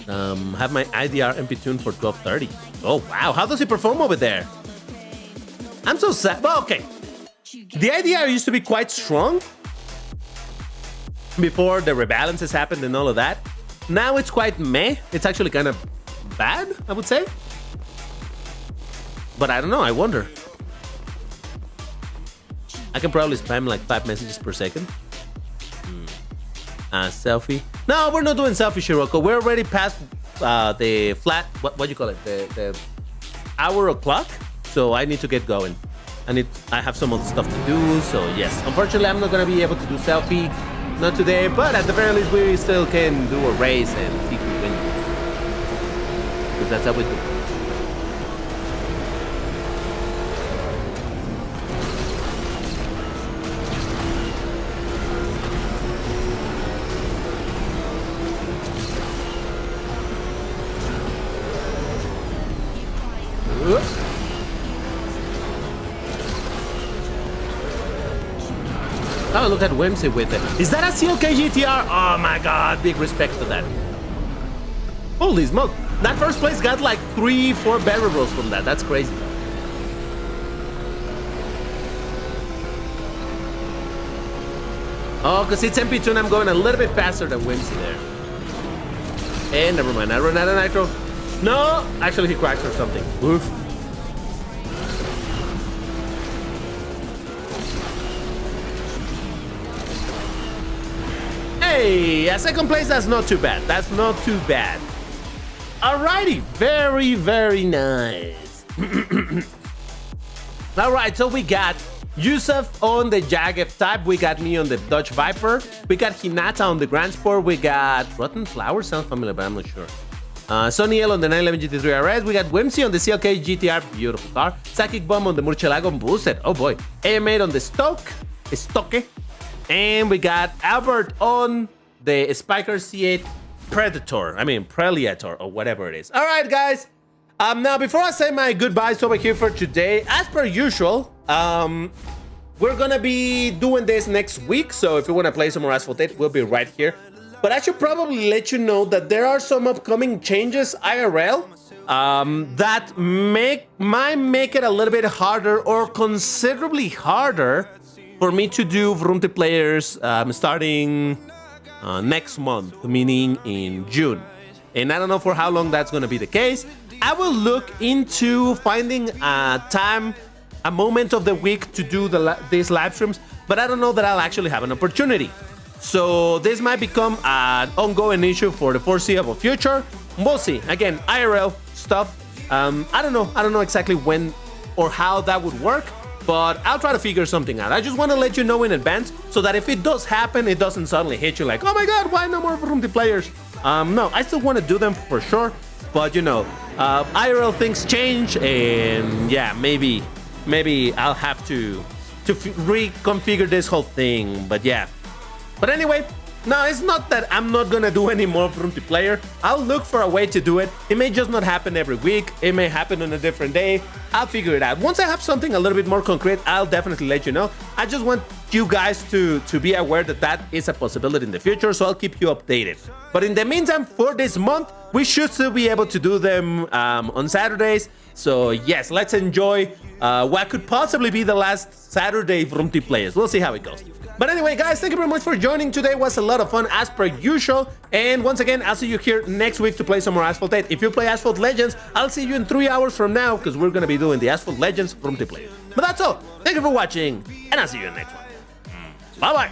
Have my IDR MP tuned for 1230. Oh wow, how does it perform over there? I'm so sad. Well, okay. The IDR used to be quite strong before the rebalances happened and all of that. Now it's quite meh. It's actually kind of bad, I would say. But I don't know, I wonder. I can probably spam like 5 messages per second. Selfie. No, we're not doing selfie, Shiroko. We're already past the flat, what do you call it? The hour o'clock. So I need to get going. I have some other stuff to do. So yes, unfortunately, I'm not gonna be able to do selfie, not today. But at the very least, we still can do a race and see who wins. Because that's how we do. Oh, look at Whimsy with it. Is that a CLK GTR? Oh my god, big respect for that. Holy smoke. That first place got like 3-4 barrel rolls from that. That's crazy. Oh, because it's MP2 and I'm going a little bit faster than Whimsy there. And never mind, I run out of nitro. No, actually he cracks or something. Oof. Hey, a second place, that's not too bad. That's not too bad. Alrighty, very nice. Alright, so we got Yusuf on the Jag F-Type. We got me on the Dodge Viper. We got Hinata on the Grand Sport. We got Rotten Flower, sounds familiar, but I'm not sure. Sonny L on the 911 GT3 RS. We got Whimsy on the CLK GTR, beautiful car. Psychic Bomb on the Murcielago boosted, oh boy. AM8 on the Stoke. And we got Albert on the Spiker C8 Prelator, or whatever it is. All right, guys. Now, before I say my goodbyes over here for today, as per usual, we're gonna be doing this next week. So if you want to play some more Asphalt 8, we'll be right here. But I should probably let you know that there are some upcoming changes IRL that might make it a little bit harder or considerably harder for me to do Vroomtiplayers starting next month, meaning in June. And I don't know for how long that's going to be the case. I will look into finding a moment of the week to do these live streams, but I don't know that I'll actually have an opportunity. So this might become an ongoing issue for the foreseeable future. we'll see. Again, IRL stuff. I don't know exactly when or how that would work, but I'll try to figure something out. I just want to let you know in advance so that if it does happen, it doesn't suddenly hit you like, oh my god, why no more Vroomtiplayers? No, I still want to do them for sure, but you know, IRL things change, and yeah, maybe I'll have to reconfigure this whole thing, but yeah. But anyway, no, it's not that I'm not gonna do any more Vroomtiplayer. I'll look for a way to do it. It may just not happen every week. It may happen on a different day. I'll figure it out. Once I have something a little bit more concrete, I'll definitely let you know. I just want you guys to be aware that that is a possibility in the future, so I'll keep you updated. But in the meantime, for this month, we should still be able to do them on Saturdays. So yes, let's enjoy what could possibly be the last Saturday Vroomtiplayers. We'll see how it goes. But anyway, guys, thank you very much for joining. Today was a lot of fun as per usual. And once again, I'll see you here next week to play some more Asphalt 8. If you play Asphalt Legends, I'll see you in 3 hours from now because we're going to be doing the Asphalt Legends Vroomtiplayer. But that's all. Thank you for watching, and I'll see you in the next one. Bye-bye.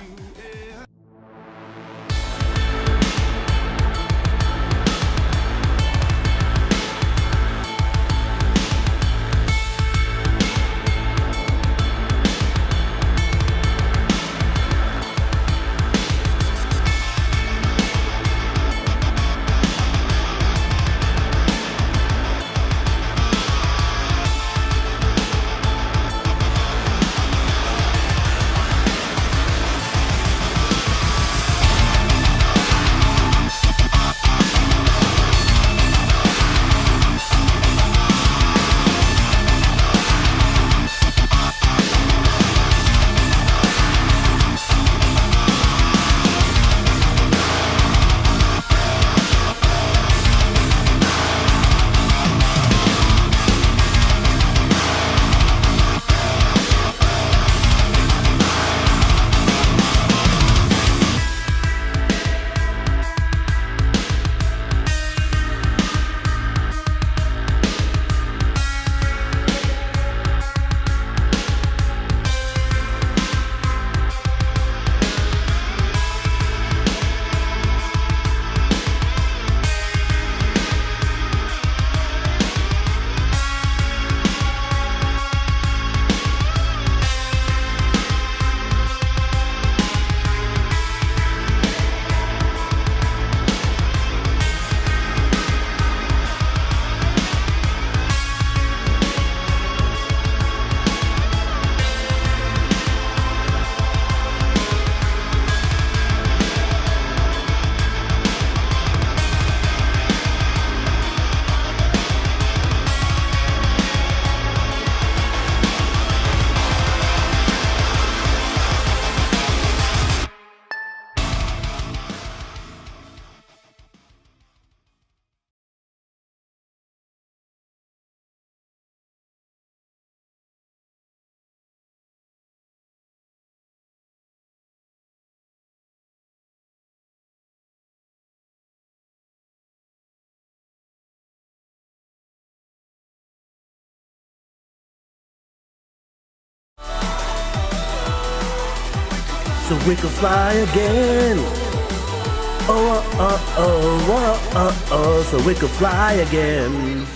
So we can fly again. Oh, oh, oh, oh, oh, oh, so we can fly again.